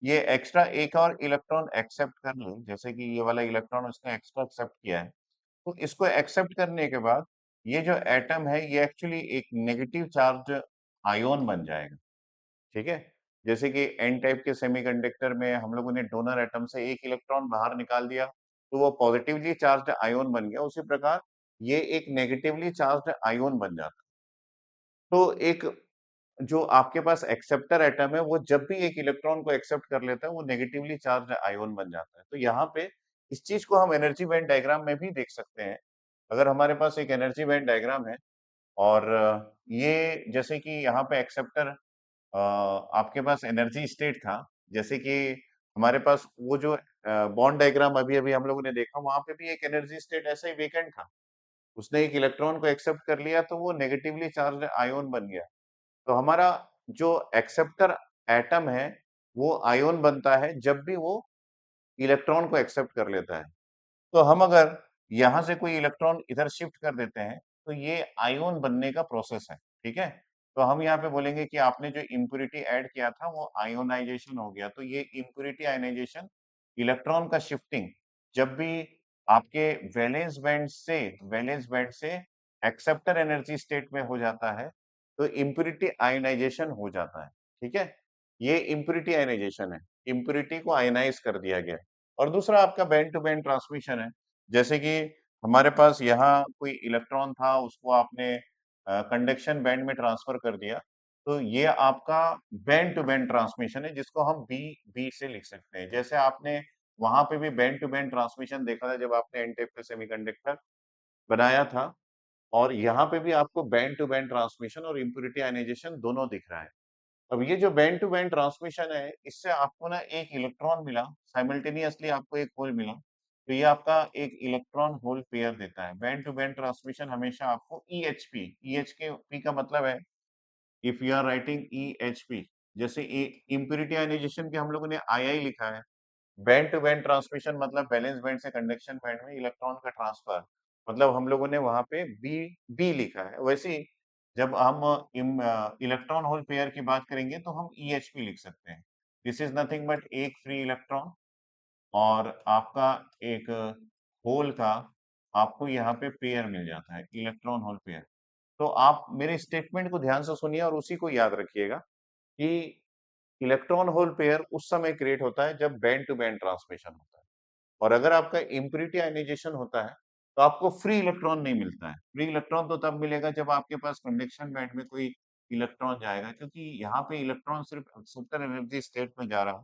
ये एक्स्ट्रा एक और इलेक्ट्रॉन एक्सेप्ट कर ले, जैसे कि ये वाला इलेक्ट्रॉन उसने एक्स्ट्रा एक्सेप्ट किया है। तो इसको एक्सेप्ट करने के बाद ये जो एटम है ये एक्चुअली एक नेगेटिव चार्ज आयन बन जाएगा। ठीक है? जैसे कि एन टाइप के सेमीकंडक्टर में हम लोगों ने डोनर एटम से एक इलेक्ट्रॉन बाहर निकाल दिया, तो वो पॉजिटिवली चार्ज्ड आयन बन गया। उसी प्रकार ये एक नेगेटिवली चार्ज्ड आयन बन जाता है। तो एक जो आपके पास एक्सेप्टर एटम है, वो जब भी एक इलेक्ट्रॉन को एक्सेप्ट कर लेता है, वो नेगेटिवली चार्ज्ड आयन बन जाता है। तो यहाँ पे इस चीज़ को हम एनर्जी बैंड डायग्राम में भी देख सकते हैं। अगर हमारे पास एक एनर्जी बैंड डायग्राम है और ये जैसे कि यहाँ पे एक्सेप्टर आपके पास एनर्जी स्टेट था, जैसे कि हमारे पास वो जो बॉन्ड डायग्राम अभी-अभी हम लोगों ने देखा, वहाँ पे भी एक एनर्जी स्टेट ऐसा ही वेकेंट था। उसने एक इलेक्ट्रॉन को एक्सेप्ट कर लिया, तो वो नेगेटिवली चार्ज्ड आयन बन गया। तो हमारा जो एक्सेप्टर एटम है, वो आयन बनता है जब भी वो इलेक्ट्रॉन को एक्सेप्ट कर लेता है। तो हम अगर यहाँ से कोई इलेक्ट्रॉन इधर शिफ्ट कर देते हैं, तो ये आयन बनने का प्रोसेस है, ठीक है? तो हम यहाँ पे बोलेंगे कि आपने जो इम्प्यूरिटी ऐड किया था, वो आयोनाइज़ेशन हो गया। तो ये इम्प्यूरिटी आयोनाइज़ेशन, इलेक्ट्रॉन का शिफ्टिंग, जब भी आपके वैलेंस बैंड से एक्सेप्टर एनर्जी स्टेट में हो जाता है तो इम्प्यूरिटी आयनाइजेशन हो जाता है। ठीक है, ये इम्प्यूरिटी आयनाइजेशन है, इम्प्यूरिटी को आयनाइज कर दिया गया। और दूसरा आपका बैंड टू बैंड ट्रांसमिशन है, जैसे कि हमारे पास यहाँ कोई इलेक्ट्रॉन था, उसको आपने कंडक्शन बैंड में ट्रांसफर कर दिया, तो ये आपका बैंड टू बैंड ट्रांसमिशन है, जिसको हम बी बी से लिख सकते हैं। जैसे आपने वहां पे भी बैंड टू बैंड ट्रांसमिशन देखा था जब आपने एन टाइप का सेमीकंडक्टर बनाया था, और यहाँ पे भी आपको बैंड टू बैंड ट्रांसमिशन और इम्प्यूरिटी आयनाइजेशन दोनों दिख रहा है। अब ये जो बैंड टू बैंड ट्रांसमिशन है, इससे आपको ना एक इलेक्ट्रॉन मिला, साइमल्टेनियसली आपको एक होल मिला, तो ये आपका एक इलेक्ट्रॉन होल पेयर देता है। बैंड टू बैंड ट्रांसमिशन हमेशा आपको EHP, EHP का मतलब है if you are writing EHP, जैसे इम्प्यूरिटी आयनाइजेशन के हम लोगों ने II लिखा है, बैंड टू बैंड ट्रांसमिशन मतलब वैलेंस बैंड से कंडक्शन बैंड में इलेक्ट्रॉन का ट्रांसफर, मतलब हम लोगों ने वहां पे बी लिखा है। वैसे ही जब हम इलेक्ट्रॉन होल पेयर की बात करेंगे तो हम EHP लिख सकते हैं। दिस इज नथिंग बट एक फ्री इलेक्ट्रॉन और आपका एक होल का आपको यहाँ पे पेयर मिल जाता है, इलेक्ट्रॉन होल पेयर। तो आप मेरे स्टेटमेंट को ध्यान से सुनिए और उसी को याद रखिएगा कि इलेक्ट्रॉन होल पेयर उस समय क्रिएट होता है जब बैंड टू बैंड ट्रांसमिशन होता है। और अगर आपका इम्प्यूरिटी आयनाइजेशन होता है, तो आपको फ्री इलेक्ट्रॉन नहीं मिलता है। फ्री इलेक्ट्रॉन तो तब मिलेगा जब आपके पास कंडक्शन बैंड में कोई इलेक्ट्रॉन जाएगा, क्योंकि यहाँ पे इलेक्ट्रॉन सिर्फ एक्सेप्टर एनर्जी स्टेट में जा रहा है,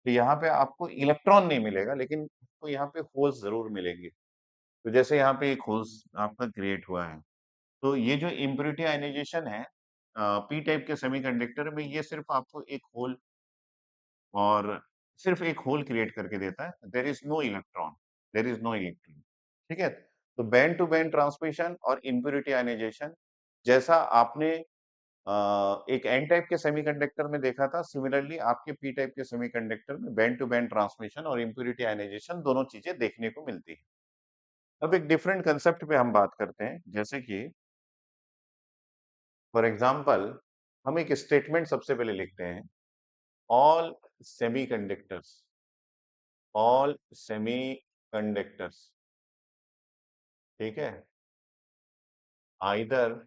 तो यहाँ पे आपको इलेक्ट्रॉन नहीं मिलेगा, लेकिन आपको यहाँ पे होल्स ज़रूर मिलेंगे। तो जैसे यहाँ पे एक होल्स आपका क्रिएट हुआ है, तो ये जो इम्प्यूरिटी आयनाइजेशन है पी टाइप के सेमीकंडक्टर में, ये सिर्फ आपको एक होल और सिर्फ एक होल क्रिएट करके देता है। There is no electron, there is no electron. ठीक है, तो बैंड टू बैंड ट्रांसमिशन और इम्प्यूरिटी आयनाइजेशन जैसा आपने एक एन टाइप के सेमीकंडक्टर में देखा था, सिमिलरली आपके पी टाइप के सेमीकंडक्टर में बैंड टू बैंड ट्रांसमिशन और इम्प्यूरिटी आयनाइजेशन दोनों चीजें देखने को मिलती है। अब एक डिफरेंट कंसेप्ट पे हम बात करते हैं, जैसे कि फॉर एग्जांपल हम एक स्टेटमेंट सबसे पहले लिखते हैं, ऑल सेमीकंडक्टर्स, ऑल सेमीकंडक्टर्स, ठीक है, आइदर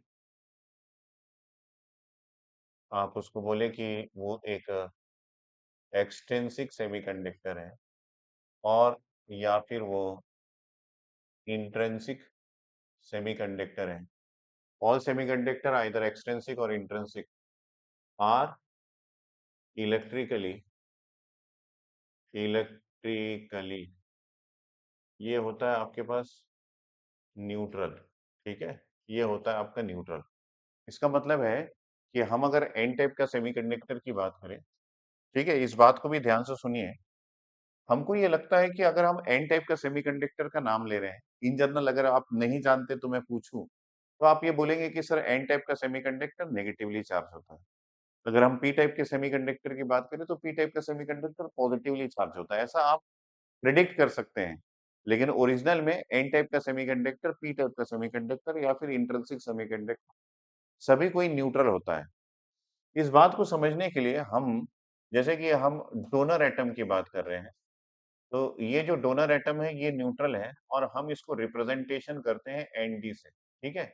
आप उसको बोले कि वो एक एक्सट्रिंसिक सेमीकंडक्टर है, और या फिर वो इंट्रिंसिक सेमीकंडक्टर है। ऑल सेमीकंडक्टर आइदर एक्सट्रिंसिक और इंट्रिंसिक आर इलेक्ट्रिकली, इलेक्ट्रिकली ये होता है आपके पास न्यूट्रल। ठीक है, ये होता है आपका न्यूट्रल। इसका मतलब है कि हम अगर एन टाइप का सेमीकंडक्टर की बात करें, ठीक है, इस बात को भी ध्यान से सुनिए। हमको ये लगता है कि अगर हम एन टाइप का सेमीकंडक्टर का नाम ले रहे हैं, इन जनरल अगर आप नहीं जानते तो मैं पूछूं, तो आप ये बोलेंगे कि सर एन टाइप का सेमीकंडक्टर नेगेटिवली चार्ज होता है। अगर हम पी टाइप के सेमीकंडक्टर की बात करें तो पी टाइप का सेमीकंडक्टर पॉजिटिवली चार्ज होता है। ऐसा आप प्रिडिक्ट कर सकते हैं, लेकिन ओरिजिनल में एन टाइप का सेमीकंडक्टर, पी टाइप का सेमीकंडक्टर या फिर इंट्रिंसिक सेमीकंडक्टर सभी कोई न्यूट्रल होता है। इस बात को समझने के लिए हम, जैसे कि हम डोनर एटम की बात कर रहे हैं, तो ये जो डोनर एटम है ये न्यूट्रल है और हम इसको रिप्रेजेंटेशन करते हैं एनडी से। ठीक है,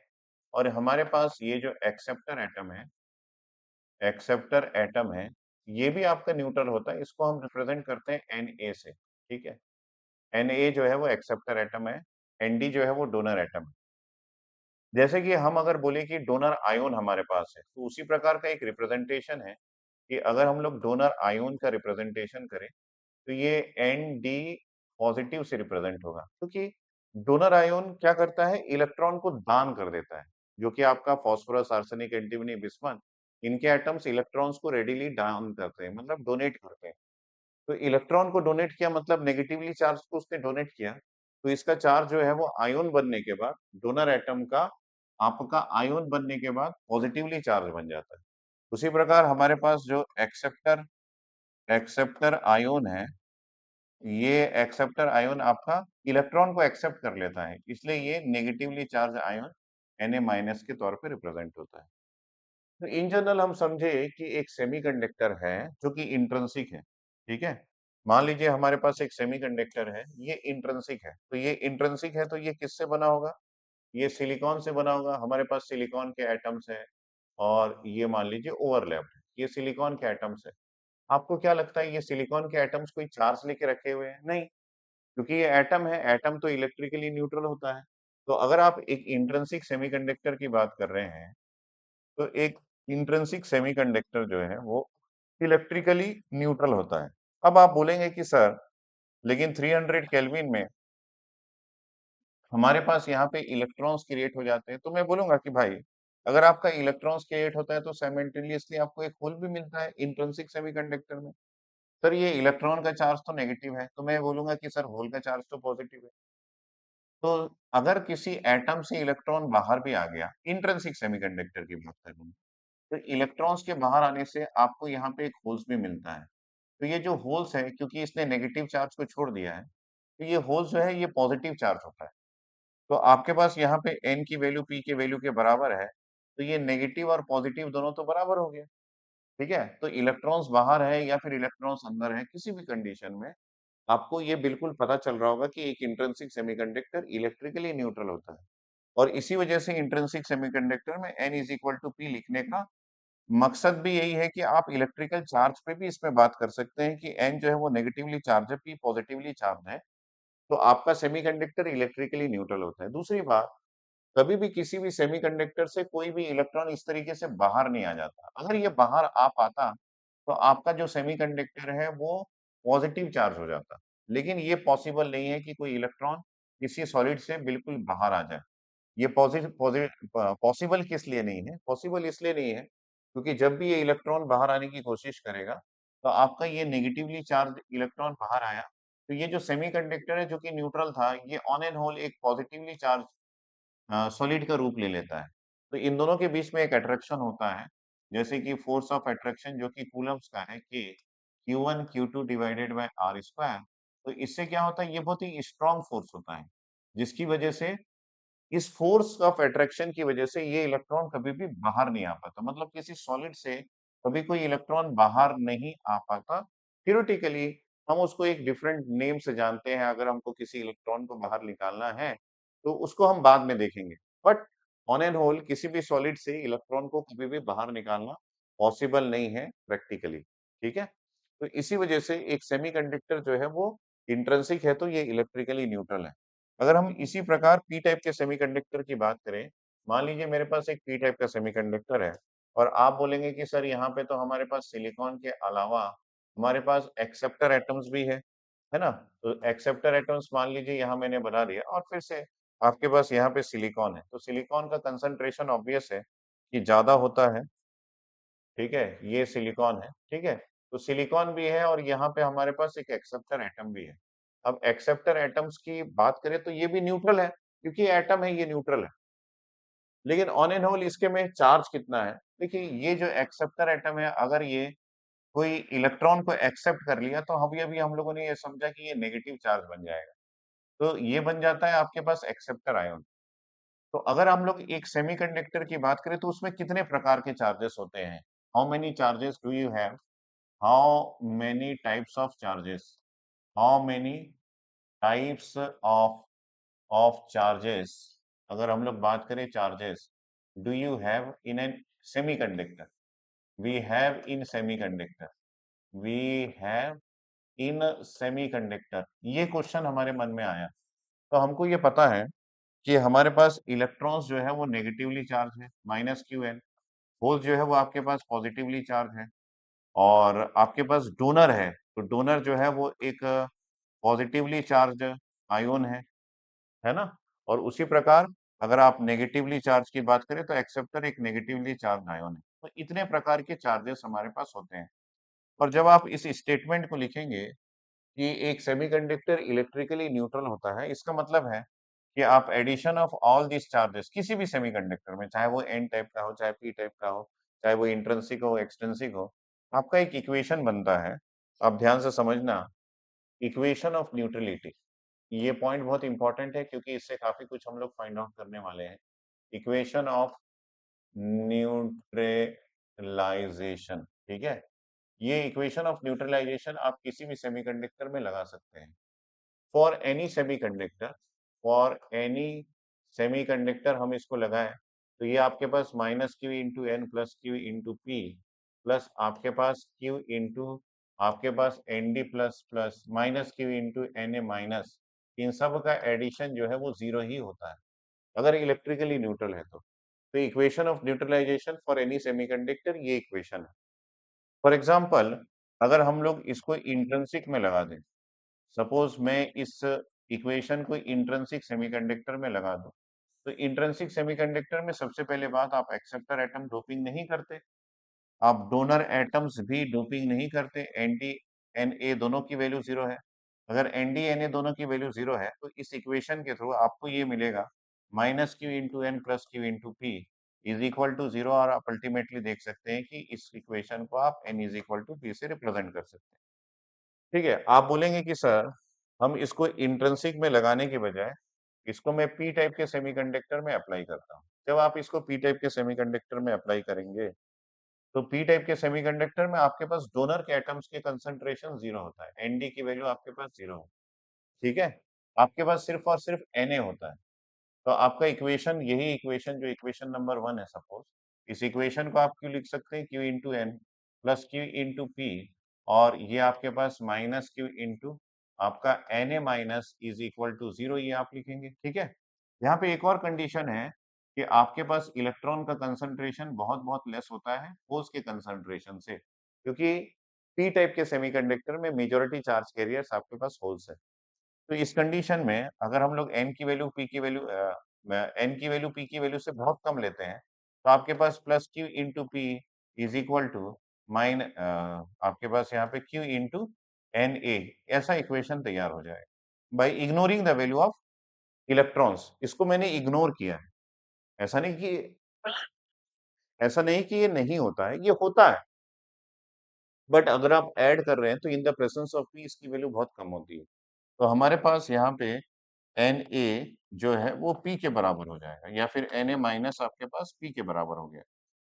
और हमारे पास ये जो एक्सेप्टर एटम है, एक्सेप्टर एटम है, ये भी आपका न्यूट्रल होता है, इसको हम रिप्रेजेंट करते हैं एनए से। ठीक है, एनए जो है वो एक्सेप्टर एटम है, एनडी जो है वो डोनर एटम है। जैसे कि हम अगर बोले कि डोनर आयोन हमारे पास है, तो उसी प्रकार का एक रिप्रेजेंटेशन है कि अगर हम लोग डोनर आयोन का रिप्रेजेंटेशन करें, तो ये एन पॉजिटिव से रिप्रेजेंट होगा, क्योंकि डोनर आयोन क्या करता है, इलेक्ट्रॉन को दान कर देता है, जो कि आपका फास्फोरस, आर्सेनिक, एंटीमनी, बिस्मथ, इनके एटम्स इलेक्ट्रॉन्स को रेडिली दान करते हैं, मतलब डोनेट करते हैं। तो इलेक्ट्रॉन को डोनेट किया मतलब नेगेटिवली चार्ज को उसने डोनेट किया, तो इसका चार्ज जो है वो आयोन बनने के बाद, डोनर एटम का आपका आयोन बनने के बाद पॉजिटिवली चार्ज बन जाता है। उसी प्रकार हमारे पास जो एक्सेप्टर एक्सेप्टर आयोन है, ये एक्सेप्टर आयोन आपका इलेक्ट्रॉन को एक्सेप्ट कर लेता है, इसलिए ये नेगेटिवली चार्ज आयोन Na- के तौर पे रिप्रेजेंट होता है। तो इन जनरल हम समझे कि एक सेमीकंडक्टर है जो कि इंट्रिंसिक है। ठीक है, मान लीजिए हमारे पास एक सेमीकंडक्टर है, ये इंट्रिंसिक है, तो ये इंट्रिंसिक है तो ये किससे बना होगा, ये सिलिकॉन से बना होगा, हमारे पास सिलिकॉन के एटम्स हैं और ये मान लीजिए ओवरलैप्ड है, ये सिलिकॉन के एटम्स है। आपको क्या लगता है ये सिलिकॉन के एटम्स कोई चार्ज लेके रखे हुए हैं? नहीं, क्योंकि ये एटम है, एटम तो इलेक्ट्रिकली न्यूट्रल होता है। तो अगर आप एक इंट्रिंसिक सेमीकंडक्टर की बात कर रहे हैं, तो एक इंट्रिंसिक सेमीकंडक्टर जो है वो इलेक्ट्रिकली न्यूट्रल होता है। अब आप बोलेंगे कि सर लेकिन 300 केल्विन में हमारे पास यहाँ पे इलेक्ट्रॉन्स क्रिएट हो जाते हैं, तो मैं बोलूंगा कि भाई अगर आपका इलेक्ट्रॉन्स क्रिएट होता है तो साइमल्टेनियसली आपको एक होल भी मिलता है इंट्रिंसिक सेमीकंडक्टर में। सर ये इलेक्ट्रॉन का चार्ज तो नेगेटिव है, तो मैं बोलूंगा कि सर होल का चार्ज तो पॉजिटिव है। तो अगर किसी एटम से इलेक्ट्रॉन बाहर भी आ गया, इंट्रिंसिक सेमीकंडक्टर की बात कर रहा हूँ, तो इलेक्ट्रॉन्स के बाहर आने से आपको यहाँ पे एक होल्स भी मिलता है। तो ये जो होल्स है, क्योंकि इसने नेगेटिव चार्ज को छोड़ दिया है, तो ये होल्स जो है ये पॉजिटिव चार्ज होता है। तो आपके पास यहाँ पे n की वैल्यू p के वैल्यू के बराबर है, तो ये नेगेटिव और पॉजिटिव दोनों तो बराबर हो गए, ठीक है? तो इलेक्ट्रॉन्स बाहर है या फिर इलेक्ट्रॉन्स अंदर है, किसी भी कंडीशन में आपको ये बिल्कुल पता चल रहा होगा कि एक इंट्रिंसिक सेमीकंडक्टर इलेक्ट्रिकली न्यूट्रल होता है। और इसी वजह से इंट्रिंसिक सेमीकंडक्टर में n is equal to p लिखने का मकसद भी यही है कि आप इलेक्ट्रिकल चार्ज पे भी इसमें बात कर सकते हैं कि n जो है वो नेगेटिवली चार्ज है, p पॉजिटिवली चार्ज है, तो आपका सेमीकंडक्टर इलेक्ट्रिकली न्यूट्रल होता है। दूसरी बात, कभी भी किसी भी सेमीकंडक्टर से कोई भी इलेक्ट्रॉन इस तरीके से बाहर नहीं आ जाता। अगर ये बाहर आ पाता, तो आपका जो सेमीकंडक्टर है वो पॉजिटिव चार्ज हो जाता। लेकिन ये पॉसिबल नहीं है कि कोई इलेक्ट्रॉन किसी सॉलिड से बिल्कुल बाहर आ जाए। ये पॉसिबल किस लिए नहीं है? पॉसिबल इसलिए नहीं है, क्योंकि जब भी ये इलेक्ट्रॉन बाहर आने की कोशिश करेगा, तो आपका ये नेगेटिवली चार्ज इलेक्ट्रॉन बाहर आया, तो ये जो सेमीकंडक्टर है जो कि न्यूट्रल था, ये ऑन एंड होल एक पॉजिटिवली चार्ज सॉलिड का रूप ले लेता है। तो इन दोनों के बीच में एक अट्रैक्शन होता है, जैसे कि फोर्स ऑफ अट्रैक्शन जो कि कूलम्ब्स का है कि Q1 Q2 divided by R square. तो इससे क्या होता है, ये बहुत ही स्ट्रॉन्ग फोर्स होता है, जिसकी वजह से इस फोर्स ऑफ अट्रैक्शन की वजह से ये इलेक्ट्रॉन कभी भी बाहर नहीं आ पाता। मतलब किसी सॉलिड से कभी कोई इलेक्ट्रॉन बाहर नहीं आ पाता। थ्योरेटिकली हम उसको एक डिफरेंट नेम से जानते हैं, अगर हमको किसी इलेक्ट्रॉन को बाहर निकालना है, तो उसको हम बाद में देखेंगे। बट ऑन एन होल किसी भी सॉलिड से इलेक्ट्रॉन को कभी भी बाहर निकालना पॉसिबल नहीं है प्रैक्टिकली, ठीक है? तो इसी वजह से एक सेमीकंडक्टर जो है वो इंट्रिंसिक है, तो ये इलेक्ट्रिकली न्यूट्रल है। अगर हम इसी प्रकार पी टाइप के सेमीकंडक्टर की बात करें, मान लीजिए मेरे पास एक पी टाइप का सेमीकंडक्टर है और आप बोलेंगे कि सर यहाँ पे तो हमारे पास सिलिकॉन के अलावा हमारे पास एक्सेप्टर एटम्स भी है ना? तो एक्सेप्टर एटम्स मान लीजिए यहाँ मैंने बना दिया और फिर से आपके पास यहाँ पे सिलिकॉन है, तो सिलिकॉन का कंसंट्रेशन ऑब्वियस है कि ज्यादा होता है, ठीक है? ये सिलिकॉन है, ठीक है? तो सिलिकॉन भी है और यहाँ पे हमारे पास एक एक्सेप्टर एटम भी है। अब एक्सेप्टर एटम्स की बात करें तो ये भी न्यूट्रल है, क्योंकि एटम है ये न्यूट्रल है। लेकिन ऑन एंड होल इसके में चार्ज कितना है? देखिए ये जो एक्सेप्टर एटम है, अगर ये कोई इलेक्ट्रॉन को एक्सेप्ट कर लिया तो अभी-अभी हम लोगों ने ये समझा कि ये नेगेटिव चार्ज बन जाएगा। तो ये बन जाता है आपके पास एक्सेप्टर आयन। तो अगर हम लोग एक सेमीकंडक्टर की बात करें तो उसमें कितने प्रकार के चार्जेस होते हैं? How many charges do you have? How many types of charges? How many types of charges? अगर हम लोग बात करें charges, do you have in an semiconductor? We have in semiconductor. We have in semiconductor. ये क्वेश्चन हमारे मन में आया, तो हमको ये पता है कि हमारे पास इलेक्ट्रॉन्स जो है वो नेगेटिवली चार्ज है, माइनस क्यू एन। होल्स जो है वो आपके पास पॉजिटिवली चार्ज है और आपके पास डोनर है, तो डोनर जो है वो एक पॉजिटिवली चार्ज्ड आयन है ना? और उसी प्रकार अगर आप नेगेटिवली चार्ज की बात करें तो एक्सेप्टर एक नेगेटिवली चार्ज आयन है। तो इतने प्रकार के चार्जेस हमारे पास होते हैं और जब आप इस स्टेटमेंट को लिखेंगे कि एक सेमीकंडक्टर इलेक्ट्रिकली न्यूट्रल होता है, इसका मतलब है कि आप addition of all these charges किसी भी सेमीकंडक्टर में, चाहे वो एन टाइप का हो, चाहे पी टाइप का हो, चाहे वो इंट्रिंसिक हो, एक्सट्रिंसिक हो, आपका एक इक्वेशन बनता है। आप ध्यान से समझना, इक्वेशन ऑफ न्यूट्रलिटी। ये पॉइंट बहुत इंपॉर्टेंट है क्योंकि इससे काफी कुछ हम लोग फाइंड आउट करने वाले हैं। इक्वेशन ऑफ न्यूट्रलाइजेशन, ठीक है? ये इक्वेशन ऑफ न्यूट्रलाइजेशन आप किसी भी सेमीकंडक्टर में लगा सकते हैं। For any semiconductor, for any semiconductor हम इसको लगाएं तो ये आपके पास minus Q into N plus Q into P plus आपके पास क्यू इंटू आपके पास N D plus plus minus Q into N A minus, इन सब का एडिशन जो है वो जीरो ही होता है अगर इलेक्ट्रिकली न्यूट्रल है तो equation of neutralization for any semiconductor ये इक्वेशन है। फॉर एग्जांपल अगर हम लोग इसको इंट्रिंसिक में लगा दें, सपोज मैं इस इक्वेशन को इंट्रिंसिक सेमीकंडक्टर में लगा दूं, तो इंट्रिंसिक सेमीकंडक्टर में सबसे पहले बात, आप एक्सेप्टर एटम डोपिंग नहीं करते, आप डोनर एटम्स भी डोपिंग नहीं करते, एन डी एन ए दोनों की वैल्यू जीरो है। अगर एन डी एन ए दोनों की वैल्यू जीरो है तो इस इक्वेशन के थ्रू आपको ये मिलेगा minus Q into N plus Q into P is equal to zero, और आप अल्टीमेटली देख सकते हैं कि इस इक्वेशन को आप n is equal to p से रिप्रेजेंट कर सकते हैं। ठीक है, आप बोलेंगे कि सर हम इसको इंट्रिंसिक में लगाने के बजाय इसको मैं पी टाइप के सेमीकंडक्टर में अप्लाई करता हूँ। जब आप इसको पी टाइप के सेमीकंडक्टर में अप्लाई करेंगे तो पी टाइप के सेमीकंडक्टर में आपके पास डोनर के एटम्स के कंसंट्रेशन जीरो होता है, एनडी की वैल्यू आपके पास जीरो है। ठीक है, आपके पास सिर्फ और सिर्फ Na होता है। तो आपका इक्वेशन, यही इक्वेशन जो इक्वेशन नंबर 1 है, सपोज इस इक्वेशन को आप क्यों लिख सकते हैं, q into N plus Q into p, और ये आपके पास माइनस क्यू इंटू आपका Na minus is equal to zero, ये आप लिखेंगे। ठीक है, यहाँ पे एक और कंडीशन है कि आपके पास इलेक्ट्रॉन का कंसंट्रेशन बहुत बहुत लेस होता है होल्स के कंसंट्रेशन से, क्योंकि पी टाइप के सेमीकंडक्टर में मेजॉरिटी चार्ज कैरियर्स आपके पास होल्स है। तो इस कंडीशन में अगर हम लोग n की वैल्यू p की वैल्यू n की वैल्यू p की वैल्यू से बहुत कम लेते हैं, तो आपके पास plus q into P is equal to minus आपके पास यहाँ पे q इंटू एन ए, ऐसा इक्वेशन तैयार हो जाएगा by ignoring the value of electrons. इसको मैंने इग्नोर किया है, ऐसा नहीं कि ऐसा नहीं कि ये नहीं होता है, ये होता है, बट अगर आप ऐड कर रहे हैं तो in the presence of P इसकी वैल्यू बहुत कम होती है। तो हमारे पास यहाँ पे एन ए जो है वो पी के बराबर हो जाएगा, या फिर एन ए माइनस आपके पास पी के बराबर हो गया।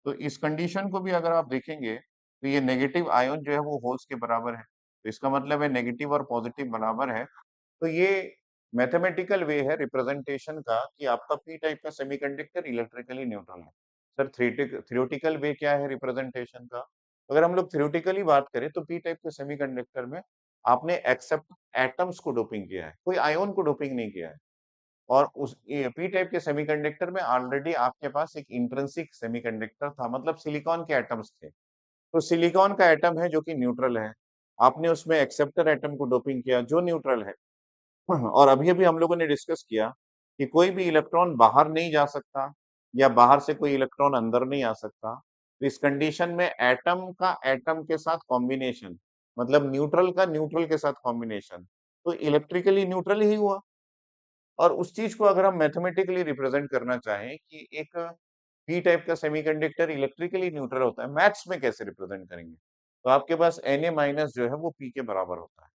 तो इस कंडीशन को भी अगर आप देखेंगे तो ये नेगेटिव आयन जो है वो होल्स के बराबर है, तो इसका मतलब है नेगेटिव और पॉजिटिव बराबर है। तो ये मैथमेटिकल वे है रिप्रेजेंटेशन का कि आपका पी टाइप का सेमीकंडक्टर इलेक्ट्रिकली न्यूट्रल है। सर थ्योरेटिकल वे क्या है रिप्रेजेंटेशन का? अगर हम लोग थ्योरेटिकली बात करें तो पी टाइप के सेमीकंडक्टर में आपने एक्सेप्ट एटम्स को डोपिंग किया है, कोई आयन को डोपिंग नहीं किया है। और उस पी टाइप के सेमीकंडक्टर में ऑलरेडी आपके पास एक इंट्रिंसिक सेमीकंडक्टर था, मतलब सिलिकॉन के एटम्स थे। तो सिलिकॉन का एटम है जो कि न्यूट्रल है, आपने उसमें एक्सेप्टर एटम को डोपिंग किया जो न्यूट्रल है। और अभी-अभी हम लोगों ने डिस्कस किया कि कोई भी इलेक्ट्रॉन बाहर नहीं जा सकता या बाहर से कोई इलेक्ट्रॉन अंदर नहीं आ सकता। तो इस कंडीशन में एटम का एटम के साथ कॉम्बिनेशन, मतलब न्यूट्रल का न्यूट्रल के साथ कॉम्बिनेशन, तो इलेक्ट्रिकली न्यूट्रल ही हुआ। और उस चीज को अगर हम मैथमेटिकली रिप्रेजेंट करना चाहें कि एक पी टाइप का सेमीकंडक्टर इलेक्ट्रिकली न्यूट्रल होता है, मैथ्स में कैसे रिप्रेजेंट करेंगे? तो आपके पास Na माइनस जो है वो पी के बराबर होता है।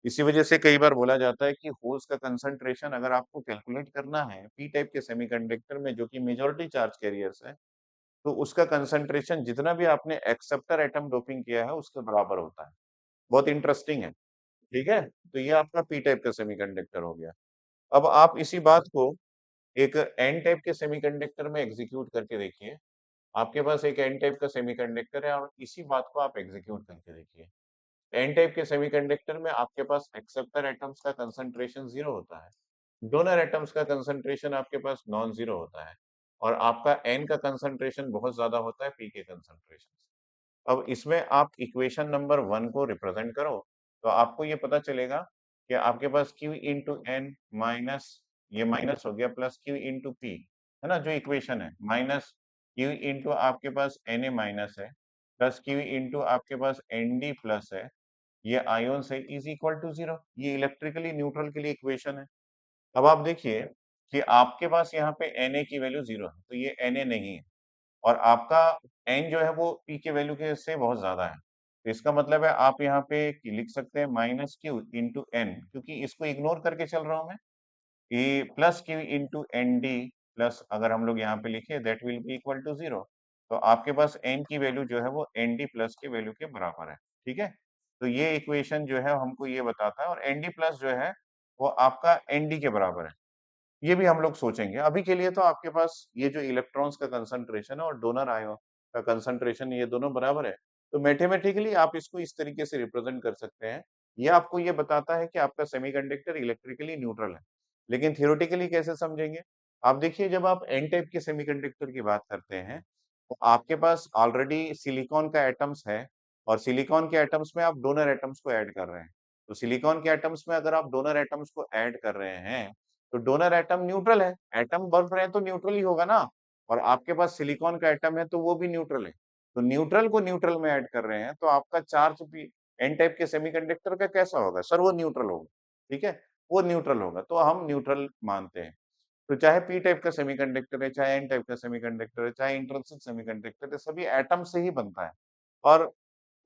इसी वजह से कई बार बोला जाता है कि होल्स का कंसंट्रेशन अगर आपको कैलकुलेट करना है पी टाइप के सेमीकंडक्टर में जो कि मेजॉरिटी चार्ज कैरियर्स है, तो उसका कंसंट्रेशन जितना भी आपने एक्सेप्टर एटम डोपिंग किया है उसके बराबर होता है। बहुत इंटरेस्टिंग है। ठीक है, तो ये आपका पी टाइप का सेमीकंडक्टर हो गया। अब आप इसी बात को एक एन टाइप के सेमीकंडक्टर में एग्जीक्यूट करके देखिए। आपके पास एक एन टाइप का सेमीकंडक्टर है और इसी बात को आप एग्जीक्यूट करके देखिए। एन टाइप के सेमीकंडक्टर में आपके पास एक्सेप्टर एटम्स का कंसंट्रेशन जीरो होता है, डोनर एटम्स का कंसंट्रेशन आपके पास नॉन जीरो होता है, और आपका एन का कंसंट्रेशन बहुत ज्यादा होता है पी के कंसंट्रेशन से। अब इसमें आप इक्वेशन नंबर 1 को रिप्रेजेंट करो तो आपको ये पता चलेगा कि आपके पास Q इंटू एन माइनस, ये माइनस हो गया, प्लस Q इंटू पी, है ना, जो इक्वेशन है, माइनस Q इंटू आपके पास Na माइनस है प्लस Q इंटू आपके पास Nd प्लस है, ये आयोन है, इज इक्वल टू जीरो। ये इलेक्ट्रिकली न्यूट्रल के लिए इक्वेशन है। अब आप देखिए कि आपके पास यहाँ पे Na की वैल्यू जीरो है, तो ये Na नहीं है, और आपका n जो है वो p के वैल्यू के से बहुत ज्यादा है। तो इसका मतलब है आप यहाँ पे लिख सकते हैं माइनस क्यू इंटू एन, क्योंकि इसको इग्नोर करके चल रहा हूं मैं, ये plus Q into N D plus, अगर हम लोग यहाँ पे लिखे that will be equal to zero. तो आपके पास n की वैल्यू जो है वो एन डी प्लस के वैल्यू के बराबर है। ठीक है, तो ये इक्वेशन जो है हमको ये बताता है, और एन डी प्लस जो है वो आपका एन डी के बराबर है। ये भी हम लोग सोचेंगे। अभी के लिए तो आपके पास ये जो इलेक्ट्रॉन्स का कंसंट्रेशन है और डोनर आयन का कंसंट्रेशन ये दोनों बराबर है। तो मैथमेटिकली आप इसको इस तरीके से रिप्रेजेंट कर सकते हैं। ये आपको ये बताता है कि आपका सेमीकंडक्टर इलेक्ट्रिकली न्यूट्रल है। लेकिन थ्योरेटिकली कैसे समझेंगे? आप देखिए जब आप एन टाइप के सेमीकंडक्टर की बात करते हैं, तो आपके पास ऑलरेडी सिलिकॉन का एटम्स है और सिलिकॉन के एटम्स में आप डोनर एटम्स को ऐड कर रहे हैं। तो सिलिकॉन के एटम्स में अगर आप डोनर एटम्स को ऐड कर रहे हैं, तो डोनर एटम न्यूट्रल है, एटम बढ़ रहे हैं तो न्यूट्रल ही होगा ना। और आपके पास सिलिकॉन का एटम है तो वो भी न्यूट्रल है। तो न्यूट्रल को न्यूट्रल में ऐड कर रहे हैं तो आपका चार्ज भी एन टाइप के सेमीकंडक्टर का कैसा होगा? सर वो न्यूट्रल होगा, ठीक है? वो न्यूट्रल होगा, तो हम न्यूट्रल मानते हैं। तो चाहे पी टाइप का सेमीकंडक्टर है, चाहे एन टाइप का सेमीकंडक्टर है, चाहे इंट्रिंसिक सेमीकंडक्टर है, सभी एटम से ही बनता है। और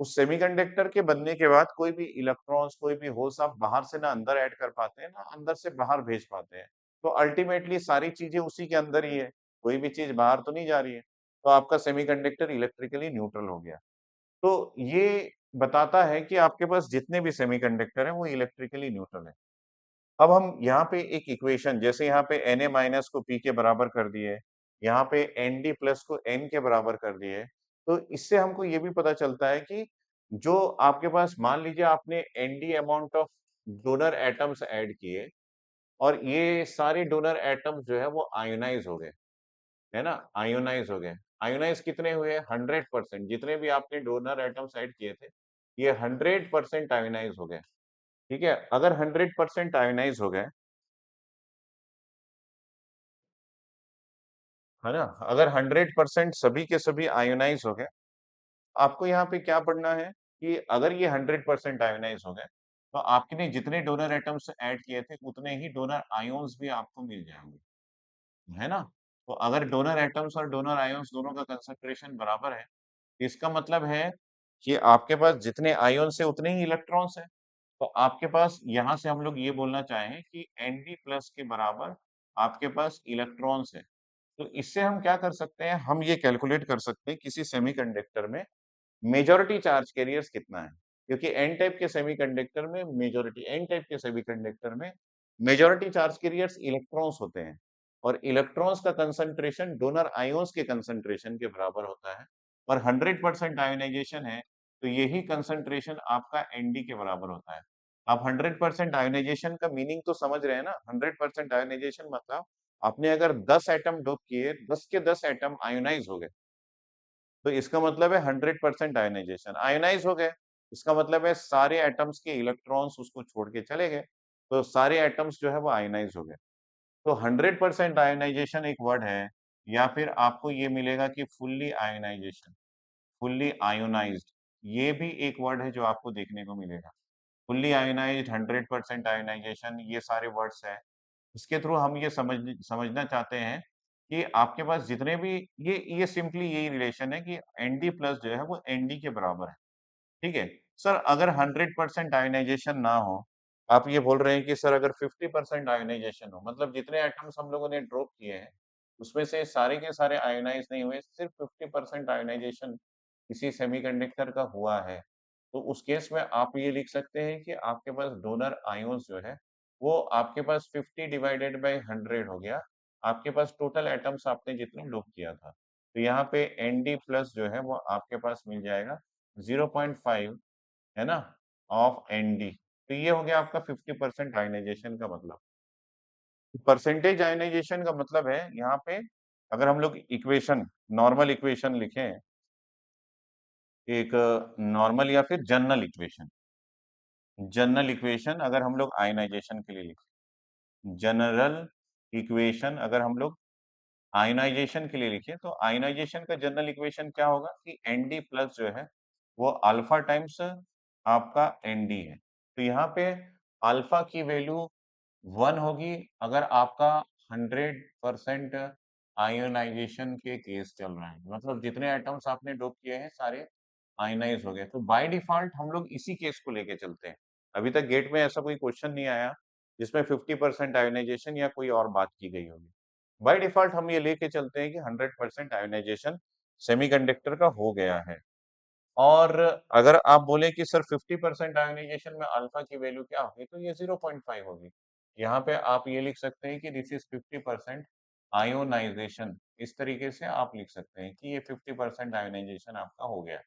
उस सेमीकंडक्टर के बनने के बाद कोई भी इलेक्ट्रॉन्स, कोई भी होल्स आप बाहर से ना अंदर ऐड कर पाते हैं, ना अंदर से बाहर भेज पाते हैं। तो अल्टीमेटली सारी चीज़ें उसी के अंदर ही है, कोई भी चीज़ बाहर तो नहीं जा रही है। तो आपका सेमीकंडक्टर इलेक्ट्रिकली न्यूट्रल हो गया। तो ये बताता है कि आपके पास जितने भी सेमीकंडक्टर हैं, वो इलेक्ट्रिकली न्यूट्रल है। अब हम यहाँ पे एक इक्वेशन जैसे यहाँ पे Na माइनस को P के बराबर कर दिए, यहाँ पे Nd प्लस को N के बराबर कर दिए, तो इससे हमको ये भी पता चलता है कि जो आपके पास मान लीजिए आपने Nd amount of donor atoms add किए और ये सारे डोनर एटम्स जो है वो आयोनाइज हो गए, है ना? आयोनाइज हो गए। आयोनाइज कितने हुए? 100%। जितने भी आपने डोनर एटम्स ऐड किए थे, ये 100% आयोनाइज हो गए, ठीक है? अगर 100% आयोनाइज हो गए, है ना? अगर 100% सभी के सभी आयोनाइज हो गए, आपको यहाँ पे क्या पढ़ना है कि अगर ये 100% आयोनाइज हो गए, तो आपने जितने डोनर एटम्स ऐड किए थे, उतने ही डोनर आयोन्स भी आपको मिल जाएंगे, है ना? तो अगर डोनर एटम्स और डोनर आयोन्स दोनों का कंसंट्रेशन बराबर है, इसका मतलब है कि आपके पास जितने आयोन्स है, उतने ही इलेक्ट्रॉन्स हैं। तो आपके पास यहाँ से हम लोग ये बोलना चाहें कि Nd प्लस के बराबर आपके पास इलेक्ट्रॉन्स है। तो इससे हम क्या कर सकते हैं? हम ये कैलकुलेट कर सकते हैं किसी सेमीकंडक्टर में मेजॉरिटी चार्ज कैरियर्स कितना है? क्योंकि एन टाइप के सेमीकंडक्टर में मेजॉरिटी एन टाइप के सेमीकंडक्टर में मेजॉरिटी चार्ज कैरियर्स इलेक्ट्रॉन्स होते हैं और इलेक्ट्रॉन्स का कंसंट्रेशन डोनर आयोन्स के कंसंट्रेशन के बराबर होता है और 100% आयोनाइजेशन है तो यही कंसंट्रेशन आपका एनडी के बराबर होता है। आप 100% आयोनाइजेशन का मीनिंग तो समझ रहे हैं ना? 100% आयोनाइजेशन मतलब आपने अगर 10 एटम डोप किए, 10 के 10 एटम आयोनाइज हो गए, तो इसका मतलब है 100% आयोनाइजेशन। आयोनाइज हो गए, इसका मतलब है सारे एटम्स के इलेक्ट्रॉन्स उसको छोड़ के चले गए, तो सारे एटम्स जो है वो आयोनाइज हो गए। तो 100% आयोनाइजेशन एक वर्ड है या फिर आपको ये मिलेगा कि फुल्ली आयोनाइजेशन, फुल्ली आयोनाइज्ड, ये भी एक वर्ड है जो आपको देखने को मिलेगा। फुल्ली आयोनाइज्ड, 100% आयोनाइजेशन, ये सारे वर्ड्स हैं। इसके थ्रू हम ये समझना चाहते हैं कि आपके पास जितने भी ये सिंपली यही रिलेशन है कि Nd प्लस जो है वो Nd के बराबर है, ठीक है? सर अगर 100% आयोनाइजेशन ना हो, आप ये बोल रहे हैं कि सर अगर 50% आयोनाइजेशन हो, मतलब जितने एटम्स हम लोगों ने ड्रॉप किए हैं, उसमें से सारे के सारे आयोनाइज नहीं हुए, सिर्फ 50% आयोनाइजेशन किसी सेमीकंडक्टर का हुआ है, तो उस केस में आप ये लिख सकते हैं कि आपके पास डोनर आयोन्स जो है, वो आपके पास 50 डिवाइडेड बाय 100 हो गया। आपके पास टोटल एटम्स आपने जितने डोप किया था। तो यहाँ पे Nd प्लस जो है वो आपके पास मिल जाएगा 0.5, है ना? Of Nd। तो ये हो गया आपका 50% आयोनाइजेशन का मतलब। परसेंटेज आयोनाइजेशन का मतलब है यहाँ पे अगर हम लोग इक्वेशन, नॉर्मल इक्वेशन लिखें, एक नॉर्मल या फिर जनरल इक्वेशन अगर हम लोग आयनाइजेशन के लिए लिखें, जनरल इक्वेशन अगर हम लोग आयनाइजेशन के लिए लिखें तो आयनाइजेशन का जनरल इक्वेशन क्या होगा कि Nd प्लस जो है वो अल्फा टाइम्स आपका Nd है। तो यहाँ पे अल्फा की वैल्यू 1 होगी अगर आपका 100% आयोनाइजेशन के केस चल रहा है, मतलब जितने एटम्स आपने डोप किए हैं सारे आयनाइज हो गए, तो बाय डिफॉल्ट हम लोग इसी केस को लेके चलते हैं। अभी तक गेट में ऐसा कोई क्वेश्चन नहीं आया जिसमें 50% आयोनाइजेशन या कोई और बात की गई होगी। बाय डिफॉल्ट हम ये लेके चलते हैं कि 100% आयोनाइजेशन सेमीकंडक्टर का हो गया है। और अगर आप बोले कि सर 50% आयोनाइजेशन में अल्फा की वैल्यू क्या होगी तो ये 0.5 होगी। यहाँ पे आप ये लिख सकते हैं कि दिस इज 50% आयोनाइजेशन, इस तरीके से आप लिख सकते हैं कि ये 50% आयोनाइजेशन आपका हो गया।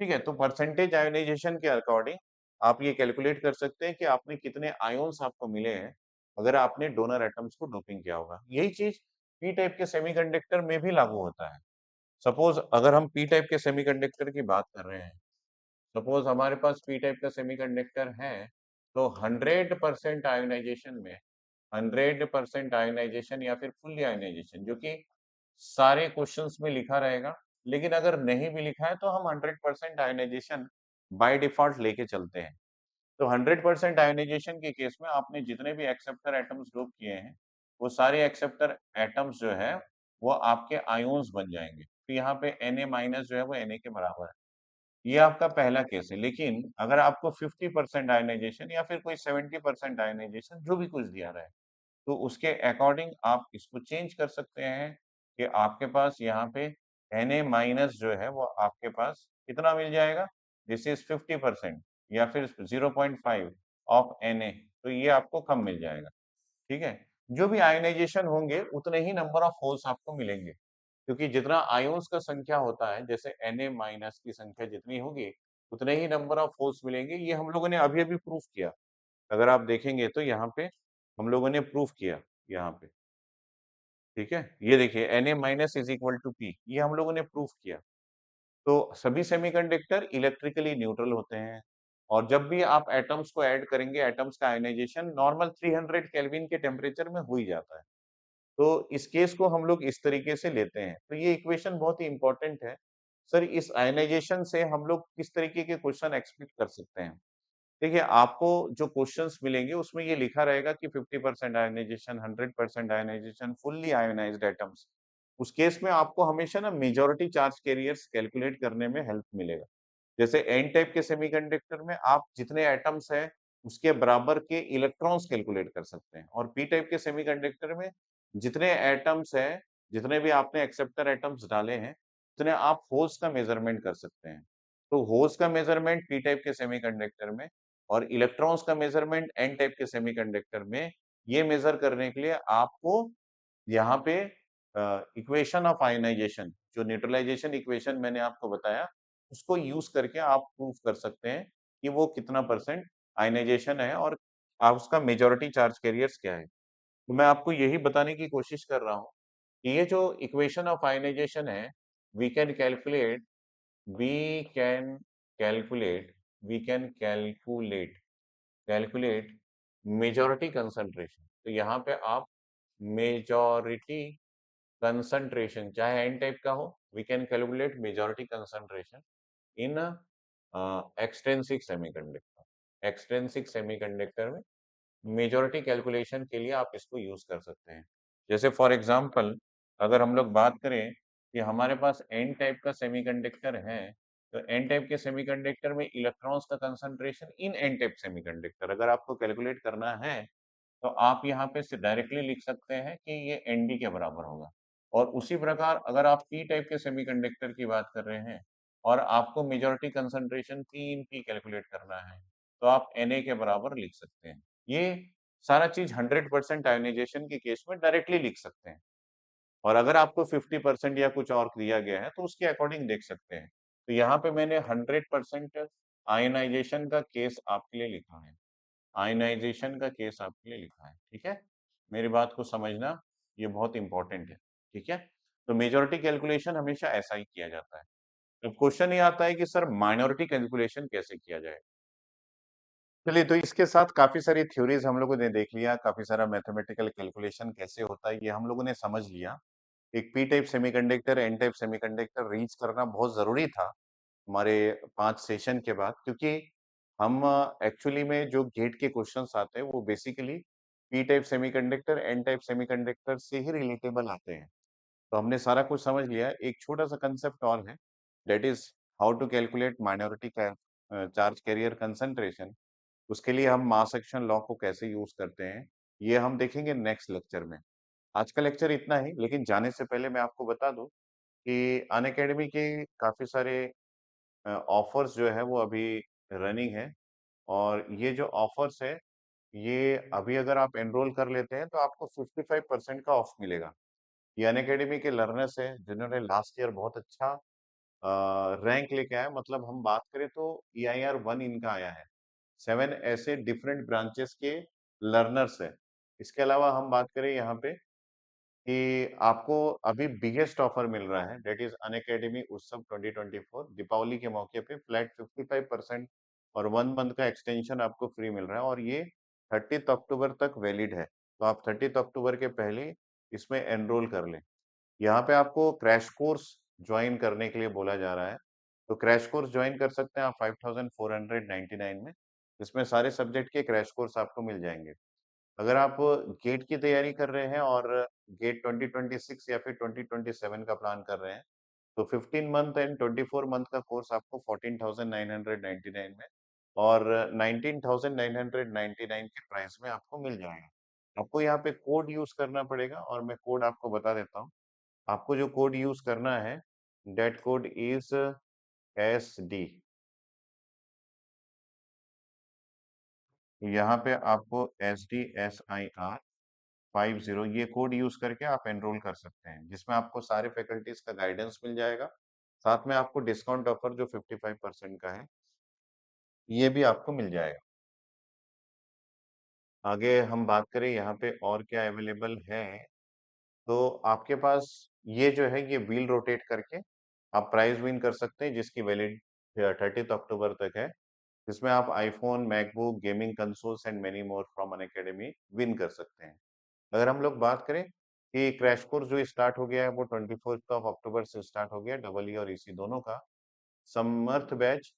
ठीक है, तो परसेंटेज आयोनाइजेशन के अकॉर्डिंग आप ये कैलकुलेट कर सकते हैं कि आपने कितने आयोन्स आपको मिले हैं, अगर आपने डोनर एटम्स को डोपिंग किया होगा। यही चीज पी टाइप के सेमीकंडक्टर में भी लागू होता है। सपोज अगर हम पी टाइप के सेमीकंडक्टर की बात कर रहे हैं, सपोज हमारे पास पी टाइप का सेमीकंडक्टर है, तो 100% आयोनाइजेशन में 100% आयोनाइजेशन या फिर फुल्ली आयोनाइजेशन, जो कि सारे क्वेश्चंस में लिखा रहेगा, लेकिन अगर नहीं भी लिखा है तो हम 100% आयोनाइजेशन बाय डिफॉल्ट लेके चलते हैं। तो 100% आयोनाइजेशन के केस में आपने जितने भी एक्सेप्टर एटम्स डोप किए हैं, वो सारे एक्सेप्टर एटम्स जो है वो आपके आयोन्स बन जाएंगे। तो यहाँ पे Na- जो है वो Na के बराबर है। ये आपका पहला केस है। लेकिन अगर आपको 50% आयोनाइजेशन या फिर कोई 70% आयोनाइजेशन जो भी कुछ दिया रहा है, तो उसके अकॉर्डिंग आप इसको चेंज कर सकते हैं कि आपके पास यहाँ पे Na- जो है वो आपके पास कितना मिल जाएगा, दिस इज 50% या फिर 0.5 ऑफ Na, तो ये आपको कम मिल जाएगा। ठीक है, जो भी आयोनाइजेशन होंगे उतने ही नंबर ऑफ होल्स आपको मिलेंगे, क्योंकि जितना आयोन्स का संख्या होता है, जैसे Na- की संख्या जितनी होगी उतने ही नंबर ऑफ होल्स मिलेंगे। ये हम लोगों ने अभी अभी प्रूफ किया। अगर आप देखेंगे तो यहाँ पे हम लोगों ने प्रूफ किया यहाँ पे। ठीक है, ये देखिए Na- is equal to P, ये हम लोगों ने प्रूफ किया। तो सभी सेमीकंडक्टर इलेक्ट्रिकली न्यूट्रल होते हैं, और जब भी आप एटम्स को ऐड करेंगे, एटम्स का आयोनाइजेशन नॉर्मल 300 केल्विन के टेम्परेचर में हो ही जाता है। तो इस केस को हम लोग इस तरीके से लेते हैं। तो ये इक्वेशन बहुत ही इंपॉर्टेंट है। सर, इस आयोनाइजेशन से हम लोग किस तरीके के क्वेश्चन एक्सपेक्ट कर सकते हैं? देखिए, आपको जो क्वेश्चंस मिलेंगे उसमें ये लिखा रहेगा कि 50% ionization, 100% ionization, fully ionized atoms. उस केस में आपको हमेशा ना मेजॉरिटी चार्ज कैरियर्स कैलकुलेट करने में हेल्प मिलेगा। जैसे एन टाइप के सेमीकंडक्टर में आप जितने एटम्स हैं उसके बराबर के इलेक्ट्रॉन्स कैलकुलेट कर सकते हैं, और पी टाइप के सेमीकंडक्टर में जितने एटम्स हैं, जितने भी आपने एक्सेप्टर एटम्स डाले हैं, उतने आप होल्स का मेजरमेंट कर सकते हैं। तो होल्स का मेजरमेंट पी टाइप के सेमीकंडक्टर में और इलेक्ट्रॉन्स का मेजरमेंट एन टाइप के सेमीकंडक्टर में, ये मेजर करने के लिए आपको यहाँ पे इक्वेशन ऑफ आयोनाइजेशन, जो न्यूट्रलाइजेशन इक्वेशन मैंने आपको बताया, उसको यूज करके आप प्रूफ कर सकते हैं कि वो कितना परसेंट आयोनाइजेशन है और आप उसका मेजॉरिटी चार्ज कैरियर्स क्या है। तो मैं आपको यही बताने की कोशिश कर रहा हूँ कि ये जो इक्वेशन ऑफ आयोनाइजेशन है, we can calculate we can calculate we can calculate calculate majority concentration. तो यहाँ पे आप मेजॉरिटी कंसंट्रेशन, चाहे एन टाइप का हो, we can calculate majority concentration in extrinsic semiconductor. Extrinsic semiconductor में मेजॉरिटी कैलकुलेशन के लिए आप इसको यूज कर सकते हैं। जैसे फॉर एग्जांपल, अगर हम लोग बात करें कि हमारे पास एन टाइप का सेमीकंडक्टर है, तो एन टाइप के सेमीकंडक्टर में इलेक्ट्रॉन्स का concentration in an type semiconductor अगर आपको कैलकुलेट करना है, तो आप यहाँ पे से डायरेक्टली लिख सकते हैं कि ये एनडी के बराबर होगा। और उसी प्रकार अगर आप पी टाइप के सेमीकंडक्टर की बात कर रहे हैं और आपको मेजॉरिटी कंसंट्रेशन 3p कैलकुलेट करना है, तो आप Na के बराबर लिख सकते हैं। ये सारा चीज 100% आयोनाइजेशन के केस में डायरेक्टली लिख सकते हैं, और अगर आपको 50% या कुछ और दिया गया है तो उसके अकॉर्डिंग देख सकते हैं। तो यहाँ पे मैंने 100% आयोनाइजेशन का केस आपके लिए लिखा है। आयनाइजेशन का केस आपके लिए लिखा है। ठीक है, मेरी बात को समझना, ये बहुत इंपॉर्टेंट है। ठीक है, तो मेजॉरिटी कैलकुलेशन हमेशा ऐसा ही किया जाता है। तो क्वेश्चन ये आता है कि सर माइनॉरिटी कैलकुलेशन कैसे किया जाए? चलिए, तो इसके साथ काफी सारी थ्योरीज हम लोगों ने देख लिया, काफी सारा मैथमेटिकल कैलकुलेशन कैसे होता है ये हम लोगों ने समझ लिया। एक P type semiconductor, N type semiconductor reach करना बहुत जरूरी था हमारे 5 सेशन के बाद, क्योंकि हम एक्चुअली में जो गेट के क्वेश्चंस आते हैं वो basically P type semiconductor, N type semiconductor से ही रिलेटेबल आते हैं। तो हमने सारा कुछ समझ लिया। एक छोटा सा कंसेप्ट और है, that is how to calculate minority charge carrier concentration. उसके लिए हम मास एक्शन लॉ को कैसे यूज करते हैं, ये हम देखेंगे नेक्स्ट लेक्चर में। आज का लेक्चर इतना ही, लेकिन जाने से पहले मैं आपको बता दूं कि अनअकैडमी के काफी सारे ऑफर्स जो है वो अभी रनिंग है, और ये जो ऑफर्स है ये अभी अगर आप एनरोल कर लेते हैं तो आपको 55% का ऑफ मिलेगा। ये अनअकैडमी के लर्नर्स हैं जिन्होंने लास्ट ईयर बहुत अच्छा रैंक लेके आए, मतलब हम बात करें तो EIR 1 इनका आया है। 7 ऐसे डिफरेंट ब्रांचेस के लर्नर्स हैं। इसके अलावा हम बात करें यहाँ पे कि आपको अभी बिगेस्ट ऑफर मिल रहा है, दैट इज अनअकैडमी उत्सव 2024 दीपावली के मौके पे फ्लैट 55% और 1 मंथ का एक्सटेंशन आपको फ्री मिल रहा है और ये 30 अक्टूबर तक वैलिड है। तो आप 30 अक्टूबर के पहले इसमें एनरोल कर लें। यहाँ पे आपको क्रैश कोर्स ज्वाइन करने के लिए बोला जा रहा है। तो क्रैश कोर्स ज्वाइन कर सकते हैं आप 5499 में। इसमें सारे सब्जेक्ट के क्रैश कोर्स आपको मिल जाएंगे। अगर आप गेट की तैयारी कर रहे हैं और गेट 2026 या फिर 2027 का प्लान कर रहे हैं, तो 15 मंथ एंड 24 मंथ का कोर्स आपको 14,999 में और 19,999 के प्राइस में आपको मिल जाएगा। आपको यहाँ पे कोड यूज करना पड़ेगा और मैं कोड आपको बता देता हूँ। आपको जो कोड यूज करना है, दैट कोड इज SD। यहाँ पे आपको SDSIR 50 ये कोड यूज करके आप एनरोल कर सकते हैं, जिसमें आपको सारे फैकल्टीज का गाइडेंस मिल जाएगा। साथ में आपको डिस्काउंट ऑफर जो 55% का है, ये भी आपको मिल जाएगा। आगे हम बात करें यहाँ पे और क्या अवेलेबल है, तो आपके पास ये जो है ये व्हील रोटेट करके आप प्राइज विन कर सकते हैं, जिसकी वैलिड 30 अक्टूबर तक है, जिसमें आप iPhone, MacBook, gaming consoles and many more from Unacademy win कर सकते हैं। अगर हम लोग बात करें कि क्रैश कोर्स जो स्टार्ट हो गया है वो 24 ऑफ अक्टूबर से स्टार्ट हो गया, डबल ई और इसी दोनों का समर्थ बैच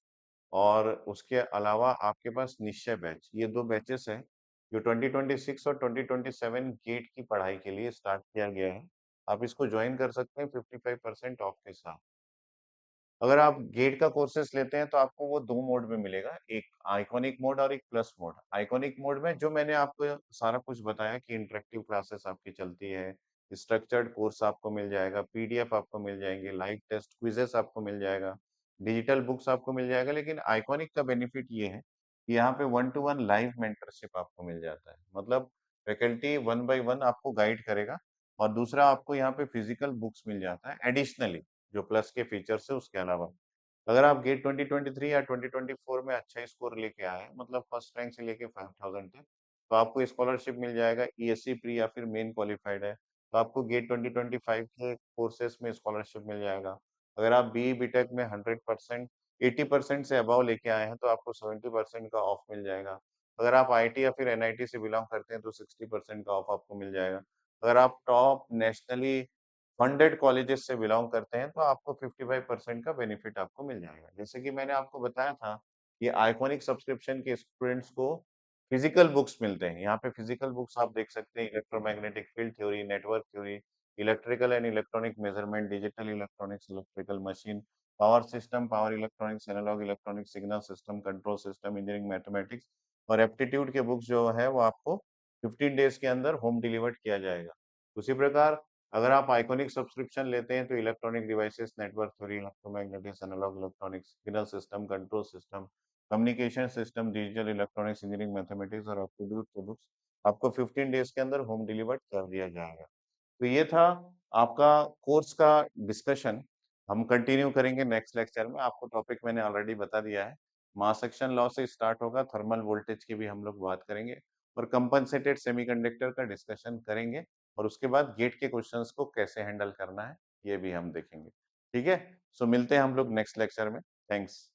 और उसके अलावा आपके पास निश्चय बैच, ये दो बैचेस हैं जो 2026 और 2027 गेट की पढ़ाई के लिए स्टार्ट किया गया है। आप इसको ज्वाइन कर सकते हैं 55% ऑफ के साथ। अगर आप गेट का कोर्सेस लेते हैं तो आपको वो 2 मोड में मिलेगा, एक आइकॉनिक मोड और एक प्लस मोड। आइकॉनिक मोड में जो मैंने आपको सारा कुछ बताया कि इंटरेक्टिव क्लासेस आपकी चलती है, स्ट्रक्चर्ड कोर्स आपको मिल जाएगा, पीडीएफ आपको मिल जाएंगे, लाइव टेस्ट क्विजेस आपको मिल जाएगा, डिजिटल बुक्स आपको मिल जाएगा। लेकिन आइकॉनिक का बेनिफिट ये है कि यहाँ पे 1 टू 1 लाइव मेंटरशिप आपको मिल जाता है। मतलब फैकल्टी 1 बाय 1 आपको गाइड करेगा और दूसरा आपको यहाँ पे फिजिकल बुक्स मिल जाता है एडिशनली, जो प्लस के फीचर्स है उसके अलावा। अगर आप गेट 2023 या 2024 में अच्छा स्कोर लेके आए हैं, मतलब फर्स्ट रैंक से लेके 5000 तक, तो आपको स्कॉलरशिप मिल जाएगा। ईएससी प्री या फिर मेन क्वालिफाइड है तो आपको गेट 2025 के कोर्सेस में स्कॉलरशिप मिल जाएगा। अगर आप बीई बीटेक में 100% 80% से अबव लेके आए हैं तो आपको 70% का ऑफ मिल जाएगा। अगर आप आईटी या फिर एनआईटी से बिलोंग करते हैं तो 60% का ऑफ आपको मिल जाएगा। अगर आप टॉप नेशनली फंडेड कॉलेजेस से बिलोंग करते हैं तो आपको 55% का बेनिफिट आपको मिल जाएगा। जैसे कि मैंने आपको बताया था, ये आइकॉनिक सब्सक्रिप्शन के स्टूडेंट्स को फिजिकल बुक्स मिलते हैं। यहाँ पे फिजिकल बुक्स आप देख सकते हैं, electromagnetic field theory, network theory, electrical and electronic measurement, digital electronics, electrical machine, power system, power electronics, analog electronics, signal system, control system, engineering mathematics और एप्टीट्यूड के बुक्स जो है वो आपको 15 डेज के अंदर होम डिलीवर्ड किया जाएगा। उसी प्रकार अगर आप आइकॉनिक सब्सक्रिप्शन लेते हैं तो electronic devices, network theory, electromagnetics, analog electronics, signal system, control system, communication system, digital electronics, engineering mathematics और एप्टीट्यूड के बुक्स आपको 15 डेज के अंदर होम डिलीवर्ड कर दिया जाएगा। तो ये था आपका कोर्स का डिस्कशन। हम कंटिन्यू करेंगे नेक्स्ट लेक्चर में। आपको टॉपिक मैंने ऑलरेडी बता दिया है। मास एक्शन लॉ से स्टार्ट होगा, थर्मल वोल्टेज की भी हम लोग बात करेंगे और कंपनसेटेड सेमीकंडक्टर का डिस्कशन करेंगे और उसके बाद गेट के क्वेश्चंस को कैसे हैंडल करना है, ये भी हम देखेंगे। ठीक है? सो मिलते हैं हम लोग नेक्स्ट लेक्चर में। थैंक्स।